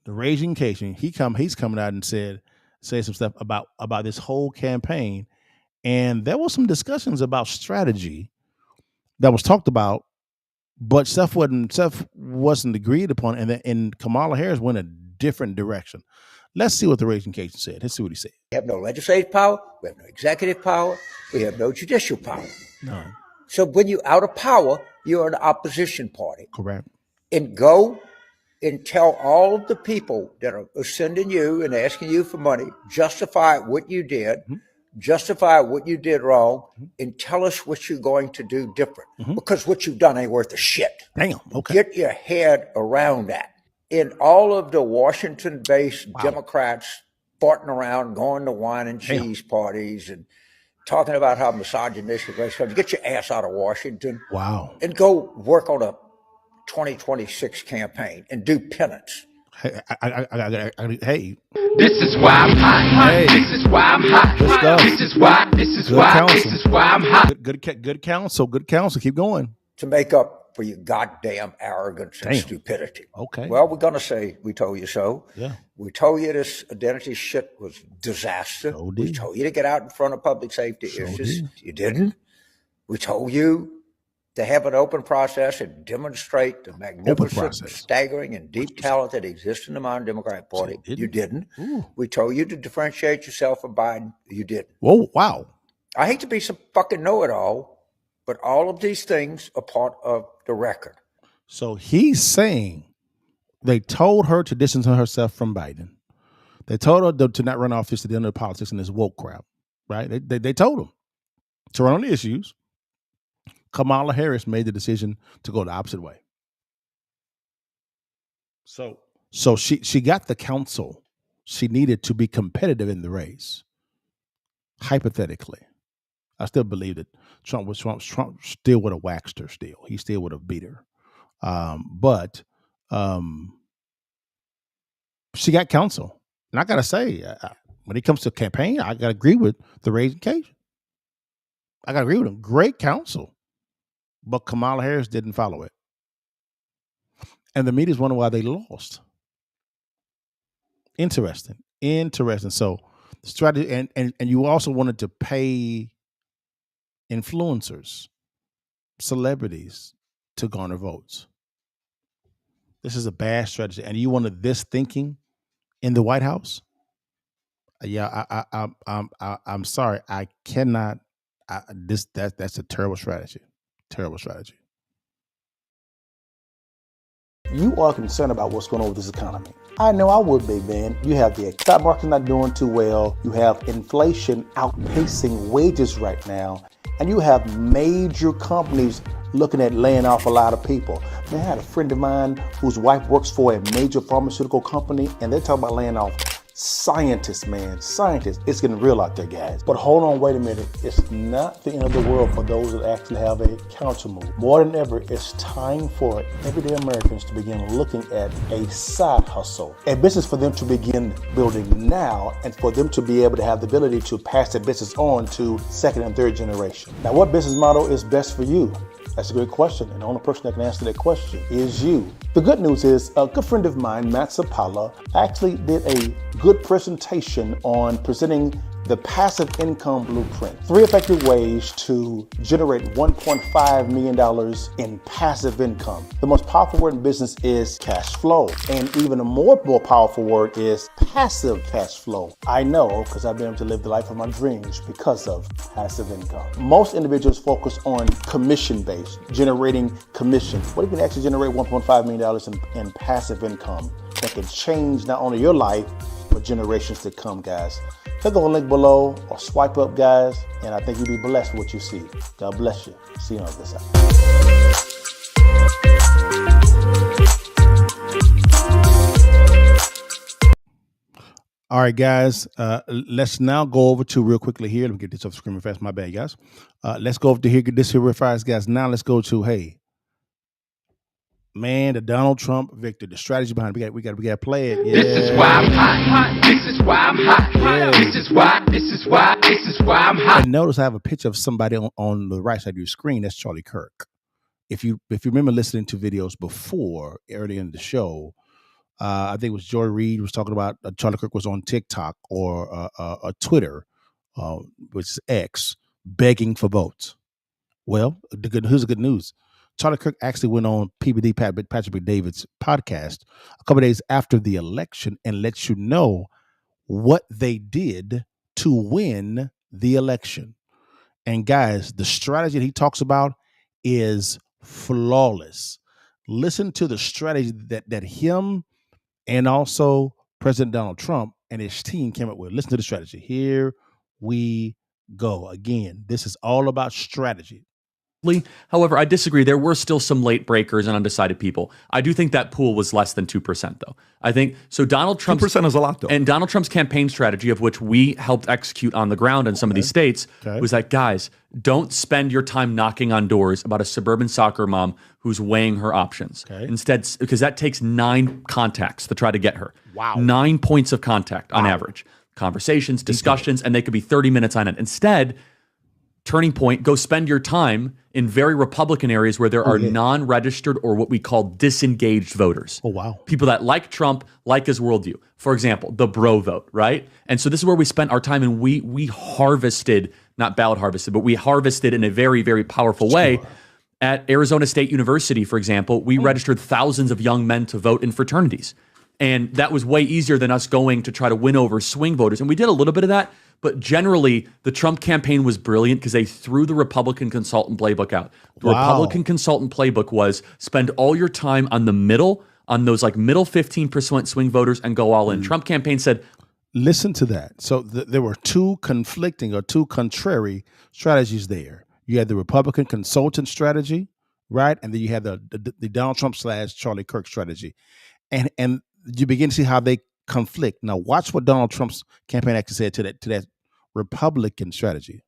The Raging Cajun. He's coming out and say some stuff about this whole campaign, and there was some discussions about strategy that was talked about, but stuff wasn't agreed upon, and Kamala Harris went a different direction. Let's see what the Raging Cajun said. Let's see what he said. We have no legislative power. We have no executive power. We have no judicial power. None. So when you're out of power, you're an opposition party. Correct. And go and tell all of the people that are sending you and asking you for money, justify what you did, justify what you did wrong, and tell us what you're going to do different. Because what you've done ain't worth a shit. Damn, okay. Get your head around that. And all of the Washington-based Democrats farting around, going to wine and cheese parties and talking about how misogynistic race comes, get your ass out of Washington. Wow. And go work on a 2026 campaign and do penance. Hey, This is why I'm hot. Hey. This is why I'm hot. Good stuff. This is why. This is Good why. counsel. This is why I'm hot. Good counsel. Good counsel. Keep going. To make up for your goddamn arrogance and stupidity. Okay. Well, we're going to say we told you so. Yeah. We told you this identity shit was disaster. We told you to get out in front of public safety issues. You didn't. We told you to have an open process and demonstrate the magnificent, staggering, and deep talent that exists in the modern Democratic Party. You didn't. We told you to differentiate yourself from Biden. You didn't. Whoa, wow. I hate to be some fucking know-it-all, but all of these things are part of the record. So he's saying they told her to distance herself from Biden. They told her to not run office to the end of politics in this woke crowd, right? They told him to run on the issues. Kamala Harris made the decision to go the opposite way. So she got the counsel she needed to be competitive in the race. Hypothetically, I still believe that Trump still would have waxed her. Still, he still would have beat her. But she got counsel, and I gotta say, when it comes to campaign, I gotta agree with the raising Cajun. I gotta agree with him. Great counsel. But Kamala Harris didn't follow it. And the media's wondering why they lost. Interesting. So the strategy, and you also wanted to pay influencers, celebrities to garner votes. This is a bad strategy. And you wanted this thinking in the White House? Yeah, I'm sorry. I cannot. That's a terrible strategy. Terrible strategy. You are concerned about what's going on with this economy. I know I would be, man. You have the stock market not doing too well. You have inflation outpacing wages right now. And you have major companies looking at laying off a lot of people. Man, I had a friend of mine whose wife works for a major pharmaceutical company, and they're talking about laying off scientists, man. Scientists. It's getting real out there, guys. But hold on, wait a minute. It's not the end of the world for those that actually have a counter move. More than ever, it's time for everyday Americans to begin looking at a side hustle, a business for them to begin building now, and for them to be able to have the ability to pass their business on to second and third generation. Now, what business model is best for you? That's a great question, and the only person that can answer that question is you. The good news is a good friend of mine, Matt Sapala, actually did a good presentation on presenting the passive income blueprint. 3 effective ways to generate $1.5 million in passive income. The most powerful word in business is cash flow. And even a more powerful word is passive cash flow. I know, because I've been able to live the life of my dreams because of passive income. Most individuals focus on commission-based, generating commission. What if you can actually generate $1.5 million in passive income that can change not only your life, but generations to come, guys? Click on the link below or swipe up, guys, and I think you'll be blessed with what you see. God bless you. See you on this side. All right, guys, let's now go over to real quickly here. Let me get this off the screen real fast. My bad, guys. Let's go over to here, get this here real fast, guys. Now let's go to, hey, man, the Donald Trump victory, the strategy behind it. We got to play it. Yeah. This is why I'm hot. This is why I'm hot. Yeah. This is why I'm hot. And notice I have a picture of somebody on the right side of your screen. That's Charlie Kirk. If you remember listening to videos before, early in the show, I think it was Joy Reid was talking about Charlie Kirk was on TikTok or Twitter, which is X, begging for votes. Well, here's the good news. Charlie Kirk actually went on PBD, Patrick David's podcast, a couple of days after the election and let you know what they did to win the election. And guys, the strategy that he talks about is flawless. Listen to the strategy that him and also President Donald Trump and his team came up with. Listen to the strategy. Here we go. Again, this is all about strategy. However, I disagree. There were still some late breakers and undecided people. I do think that pool was less than 2%, though. I think so. Donald Trump 2% is a lot, though. And Donald Trump's campaign strategy, of which we helped execute on the ground in some of these states, was that, guys, don't spend your time knocking on doors about a suburban soccer mom who's weighing her options. Instead, because that takes 9 contacts to try to get her. Wow. 9 points of contact on average. Conversations, discussions, and they could be 30 minutes on it. Instead, turning point, go spend your time in very Republican areas where there are non-registered or what we call disengaged voters. Oh, wow. People that like Trump, like his worldview. For example, the bro vote, right? And so this is where we spent our time, and we harvested, not ballot harvested, but we harvested in a very, very powerful way. At Arizona State University, for example, we registered thousands of young men to vote in fraternities. And that was way easier than us going to try to win over swing voters. And we did a little bit of that. But generally, the Trump campaign was brilliant because they threw the Republican consultant playbook out. The Republican consultant playbook was spend all your time on the middle, on those like middle 15% swing voters and go all in. Trump campaign said, listen to that. So there were two conflicting or two contrary strategies there. You had the Republican consultant strategy, right? And then you had the Donald Trump / Charlie Kirk strategy. And you begin to see how they conflict. Now, watch what Donald Trump's campaign actually said to that Republican strategy.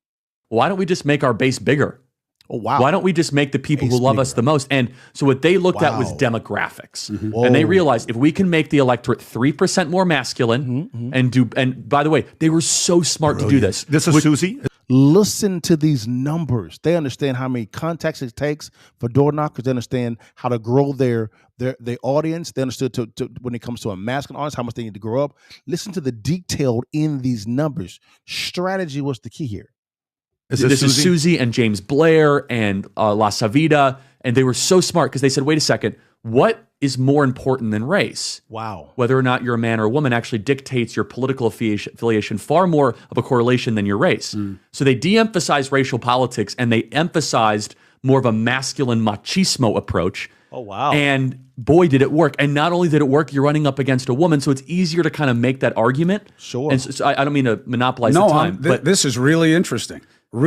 Why don't we just make our base bigger? Oh, wow. Why don't we just make the people who love us the most? And so what they looked at was demographics. And they realized if we can make the electorate 3% more masculine and by the way, they were so smart to do this. This is Susie. Listen to these numbers. They understand how many contacts it takes for door knockers. They understand how to grow their audience. They understood to when it comes to a masculine audience, how much they need to grow up. Listen to the detail in these numbers. Strategy was the key here. This is Susie and James Blair and La Savita. And they were so smart because they said, wait a second, what is more important than race? Wow. Whether or not you're a man or a woman actually dictates your political affiliation far more of a correlation than your race. So they de-emphasized racial politics and they emphasized more of a masculine machismo approach. Oh, wow. And boy, did it work. And not only did it work, you're running up against a woman, so it's easier to kind of make that argument. Sure. And so I don't mean to monopolize the time. But this is really interesting.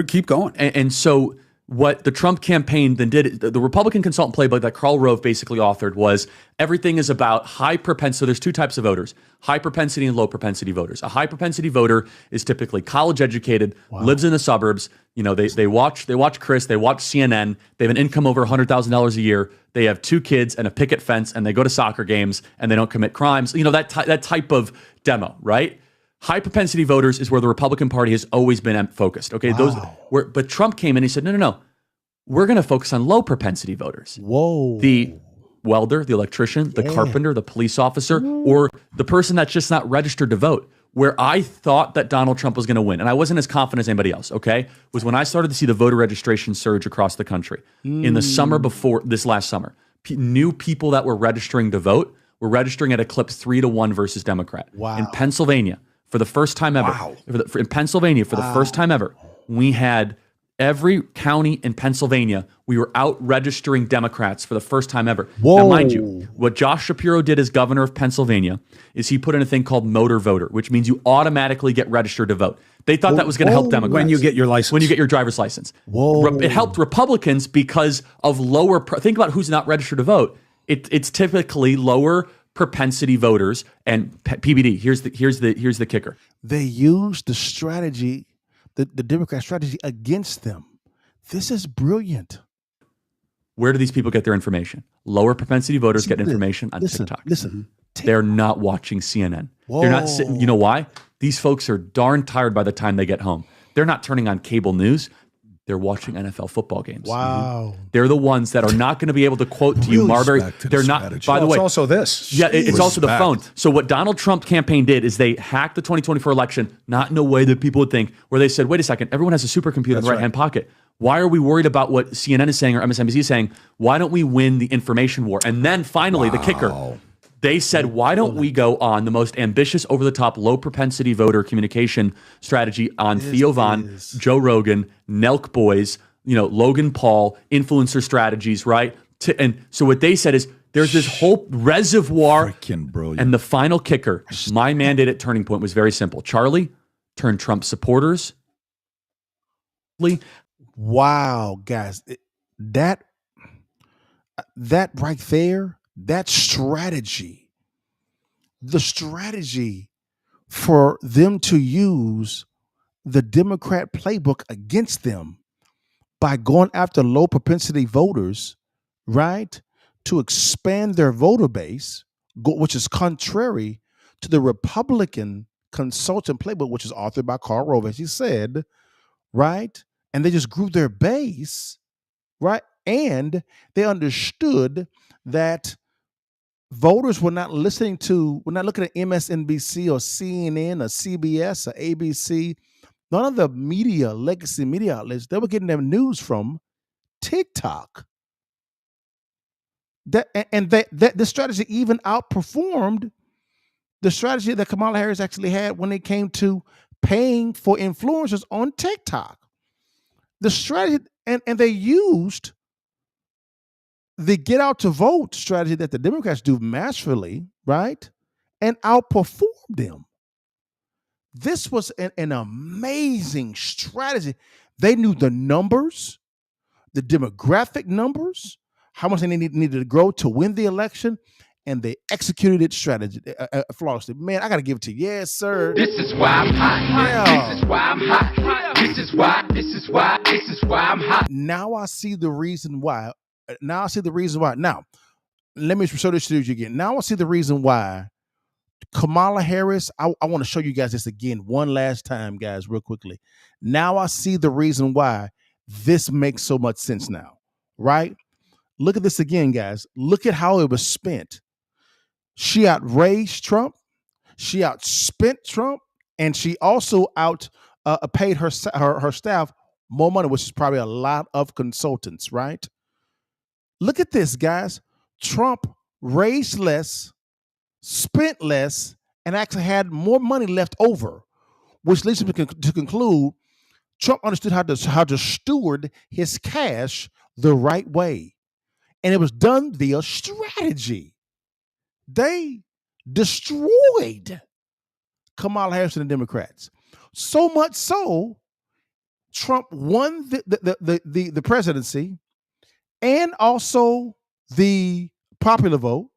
Keep going. And so what the Trump campaign then did, the Republican consultant playbook that Karl Rove basically authored was everything is about high propensity. So there's two types of voters, high propensity and low propensity voters. A high propensity voter is typically college educated, lives in the suburbs. You know, they watch Chris, they watch CNN, they have an income over $100,000 a year, they have 2 kids and a picket fence, and they go to soccer games and they don't commit crimes. You know, that type of demo, right? High propensity voters is where the Republican Party has always been focused. Okay, but Trump came in and he said, no, we're going to focus on low propensity voters. Whoa. The welder, the electrician, the carpenter, the police officer, or the person that's just not registered to vote. Where I thought that Donald Trump was going to win, and I wasn't as confident as anybody else, okay, was when I started to see the voter registration surge across the country. In the summer before, this last summer, new people that were registering to vote were registering at a clip 3-1 versus Democrat. Wow. In Pennsylvania, for the first time ever, in Pennsylvania, for the first time ever, we had every county in Pennsylvania, we were out registering Democrats for the first time ever. Whoa. Now, mind you, what Josh Shapiro did as governor of Pennsylvania is he put in a thing called motor voter, which means you automatically get registered to vote. They thought that was going to help Democrats. When you get your license. When you get your driver's license. Whoa. It helped Republicans because of think about who's not registered to vote. It's typically lower propensity voters and PBD. Here's the kicker. They used the strategy, the Democrat strategy against them. This is brilliant. Where do these people get their information? Lower propensity voters get information on TikTok. They're not watching CNN. They're not sitting. You know why? These folks are darn tired by the time they get home. They're not turning on cable news. They're watching NFL football games. Wow. They're the ones that are not going to be able to quote to you, Marbury. They're not, by the way. It's also this. Yeah, it's also the phone. So what Donald Trump campaign did is they hacked the 2024 election, not in a way that people would think, where they said, wait a second, everyone has a supercomputer in the right-hand pocket. Why are we worried about what CNN is saying or MSNBC is saying? Why don't we win the information war? And then finally, the kicker, they said, why don't we go on the most ambitious, over-the-top, low-propensity voter communication strategy on Theo Von, Joe Rogan, Nelk Boys, Logan Paul, influencer strategies, right? And so what they said is there's this whole reservoir. Freaking brilliant. And the final kicker, my mandate at Turning Point was very simple. Charlie, turn Trump supporters. Wow, guys. That right there, that strategy, the strategy for them to use the Democrat playbook against them by going after low propensity voters, right, to expand their voter base, which is contrary to the Republican consultant playbook, which is authored by Karl Rove, as he said, right? And they just grew their base, right? And they understood that voters were not looking at MSNBC or CNN or CBS or ABC, none of the legacy media outlets. They were getting their news from TikTok. This strategy even outperformed the strategy that Kamala Harris actually had when it came to paying for influencers on TikTok. The strategy, and they used the get out to vote strategy that the Democrats do masterfully, right? And outperformed them. This was an amazing strategy. They knew the numbers, the demographic numbers, how much they needed to grow to win the election, and they executed it flawlessly. Man, I got to give it to you. Yes, sir. This is why I'm hot. Yeah. This is why I'm hot. This is why I'm hot. Now I see the reason why. Now, let me show this to you again. Now I see the reason why Kamala Harris, I want to show you guys this again one last time, guys, real quickly. Now I see the reason why this makes so much sense now, right? Look at this again, guys. Look at how it was spent. She outraged Trump. She outspent Trump. And she also paid her staff more money, which is probably a lot of consultants, right? Look at this, guys. Trump raised less, spent less, and actually had more money left over, which leads me to conclude Trump understood how to steward his cash the right way. And it was done via strategy. They destroyed Kamala Harris and the Democrats. So much so, Trump won the presidency and also the popular vote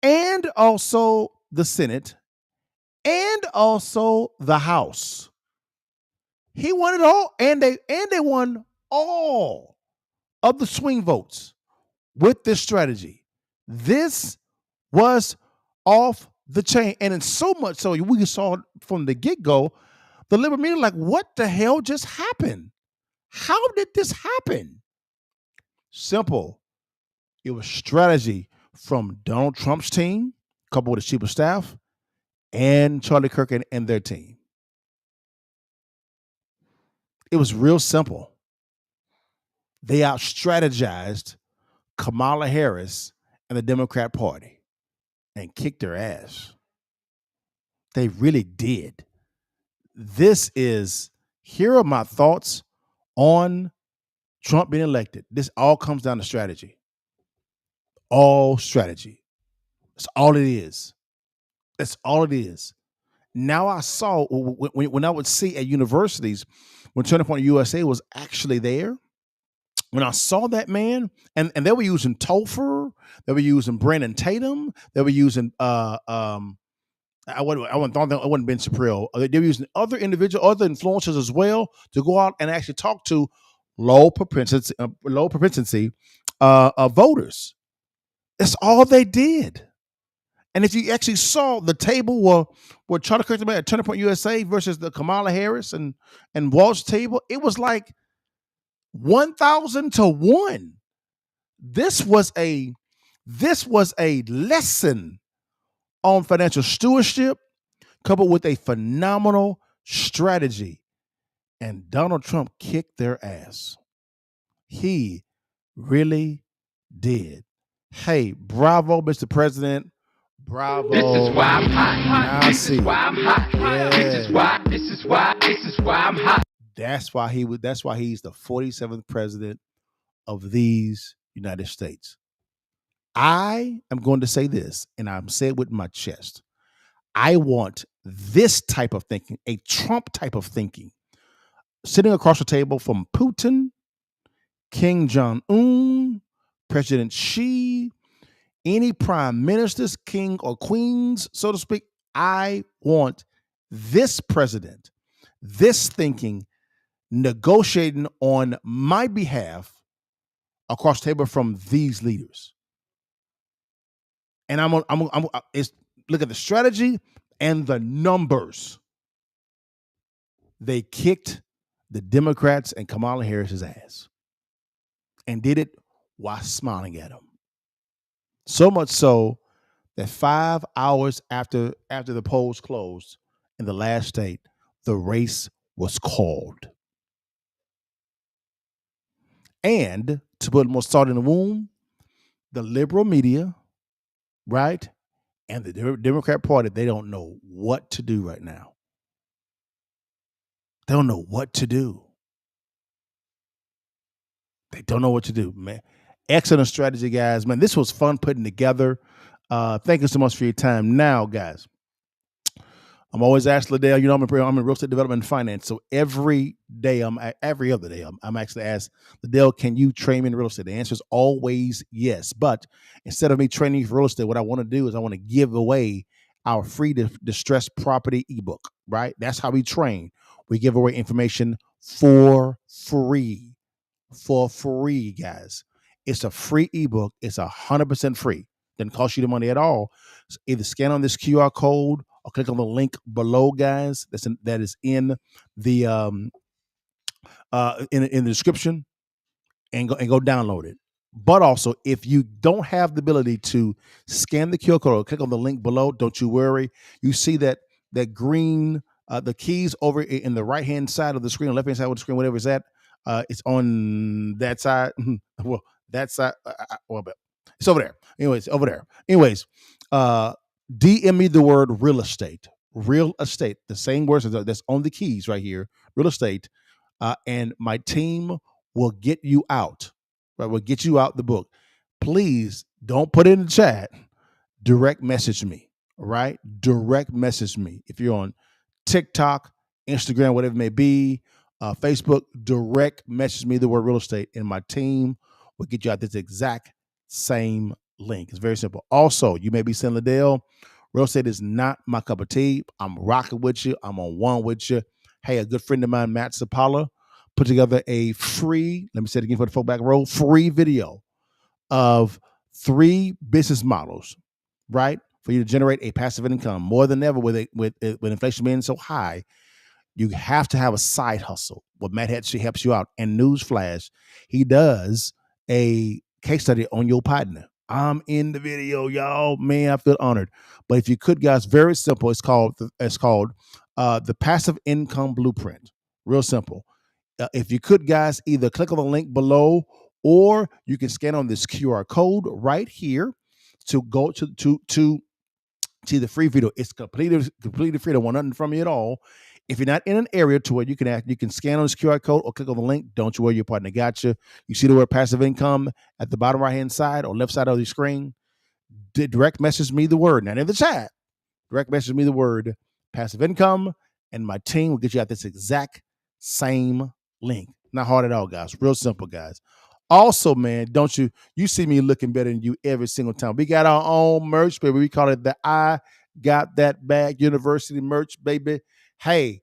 and also the Senate and also the House. He won it all, and they won all of the swing votes with this strategy. This was off the chain. And in so much so, we saw from the get-go, the liberal media like, what the hell just happened? How did this happen? Simple. It was strategy from Donald Trump's team, coupled with his chief of staff, and Charlie Kirk and their team. It was real simple. They out-strategized Kamala Harris and the Democrat Party and kicked their ass. They really did. Here are my thoughts on Trump being elected. This all comes down to strategy. All strategy. That's all it is. That's all it is. Now I saw, when I would see at universities, when Turning Point USA was actually there, when I saw that, man, and they were using Topher, they were using Brandon Tatum, they were using I wasn't Ben Shapiro. They were using other influencers as well to go out and actually talk to low propensity voters. That's all they did. And if you actually saw the table where Charlie Kirk at Turning Point USA versus the Kamala Harris and Walsh table, it was like 1,000 to 1. This was a lesson on financial stewardship coupled with a phenomenal strategy. And Donald Trump kicked their ass. He really did. Hey, bravo, Mr. President. Bravo. This is why I'm hot. This is why I'm hot. Yeah. This is why I'm hot. That's why he's the 47th president of these United States. I am going to say this, and I'm saying it with my chest. I want this type of thinking, a Trump type of thinking, sitting across the table from Putin, Kim Jong-un, President Xi, any prime ministers, king or queens, so to speak. I want this president, this thinking, negotiating on my behalf across the table from these leaders. And look at the strategy and the numbers. They kicked the Democrats and Kamala Harris's ass and did it while smiling at them. So much so that 5 hours after the polls closed in the last state, the race was called. And to put more salt in the wound, the liberal media, right, and the Democrat Party, they don't know what to do right now. They don't know what to do. They don't know what to do, man. Excellent strategy, guys. Man, this was fun putting together. Thank you so much for your time. Now, guys, I'm always asked LaDale, I'm in real estate development and finance. So every other day, I'm actually asked, LaDale, can you train me in real estate? The answer is always yes. But instead of me training you for real estate, what I want to do is I want to give away our free distressed property ebook, right? That's how we train. We give away information for free. For free, guys. It's a free ebook. It's 100% free. Doesn't cost you the money at all. So either scan on this QR code or click on the link below, guys. That is in the in the description, and go download it. But also, if you don't have the ability to scan the QR code or click on the link below, don't you worry. You see that green the keys over in the right hand side of the screen, left hand side of the screen, whatever it's at. It's on that side. Well, that side. It's over there. Anyways, over there. Anyways, DM me the word real estate. Real estate. The same words that's on the keys right here. Real estate. And my team will get you out. Right? We'll get you out the book. Please don't put it in the chat. Direct message me. All right? Direct message me. If you're on TikTok, Instagram, whatever it may be, Facebook, direct message me the word real estate, and my team will get you out this exact same link. It's very simple. Also, you may be saying, LaDale, real estate is not my cup of tea. I'm rocking with you. I'm on one with you. Hey, a good friend of mine, Matt Sapala, put together a free, let me say it again for the folk back row, free video of 3 business models, right, for you to generate a passive income. More than ever with inflation being so high, you have to have a side hustle. What Matt actually helps you out. And newsflash, he does a case study on your partner. I'm in the video, y'all. Man, I feel honored. But if you could, guys, very simple. It's called the Passive Income Blueprint. Real simple. If you could, guys, either click on the link below, or you can scan on this QR code right here to go to the free video. It's completely free. I don't want nothing from you at all. If you're not in an area to where you can scan on this QR code or click on the link, don't you worry, your partner got you. You see the word passive income at the bottom right-hand side or left side of the screen. Direct message me the word, not in the chat. Direct message me the word passive income, and my team will get you out this exact same link. Not hard at all, guys. Real simple, guys. Also, man, don't you see me looking better than you every single time. We got our own merch, baby. We call it the I Got That Bag University merch, baby. Hey,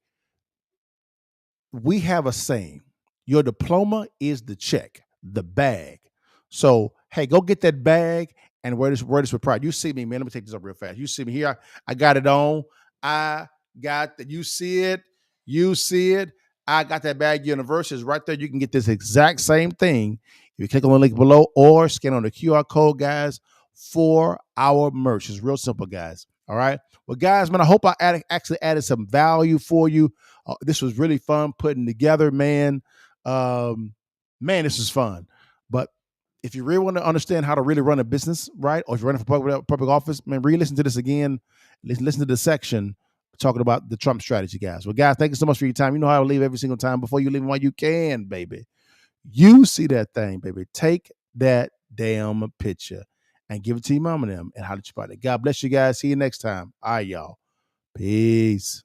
we have a saying. Your diploma is the check, the bag. So, hey, go get that bag and wear this with pride. You see me, man. Let me take this up real fast. You see me here. I got it on. I got that. You see it. You see it. I Got That Bag University is right there. You can get this exact same thing if you click on the link below or scan on the QR code, guys, for our merch. It's real simple, guys. All right. Well, guys, man, I hope I actually added some value for you. This was really fun putting together, man. This is fun. But if you really want to understand how to really run a business, right, or if you're running for public office, man, re-listen to this again. Listen to the section talking about the Trump strategy, guys. Well, guys, thank you so much for your time. You know how I leave every single time. Before you leave, while you can, baby. You see that thing, baby. Take that damn picture and give it to your mom and them and holler at your partner. God bless you guys. See you next time. All right, y'all. Peace.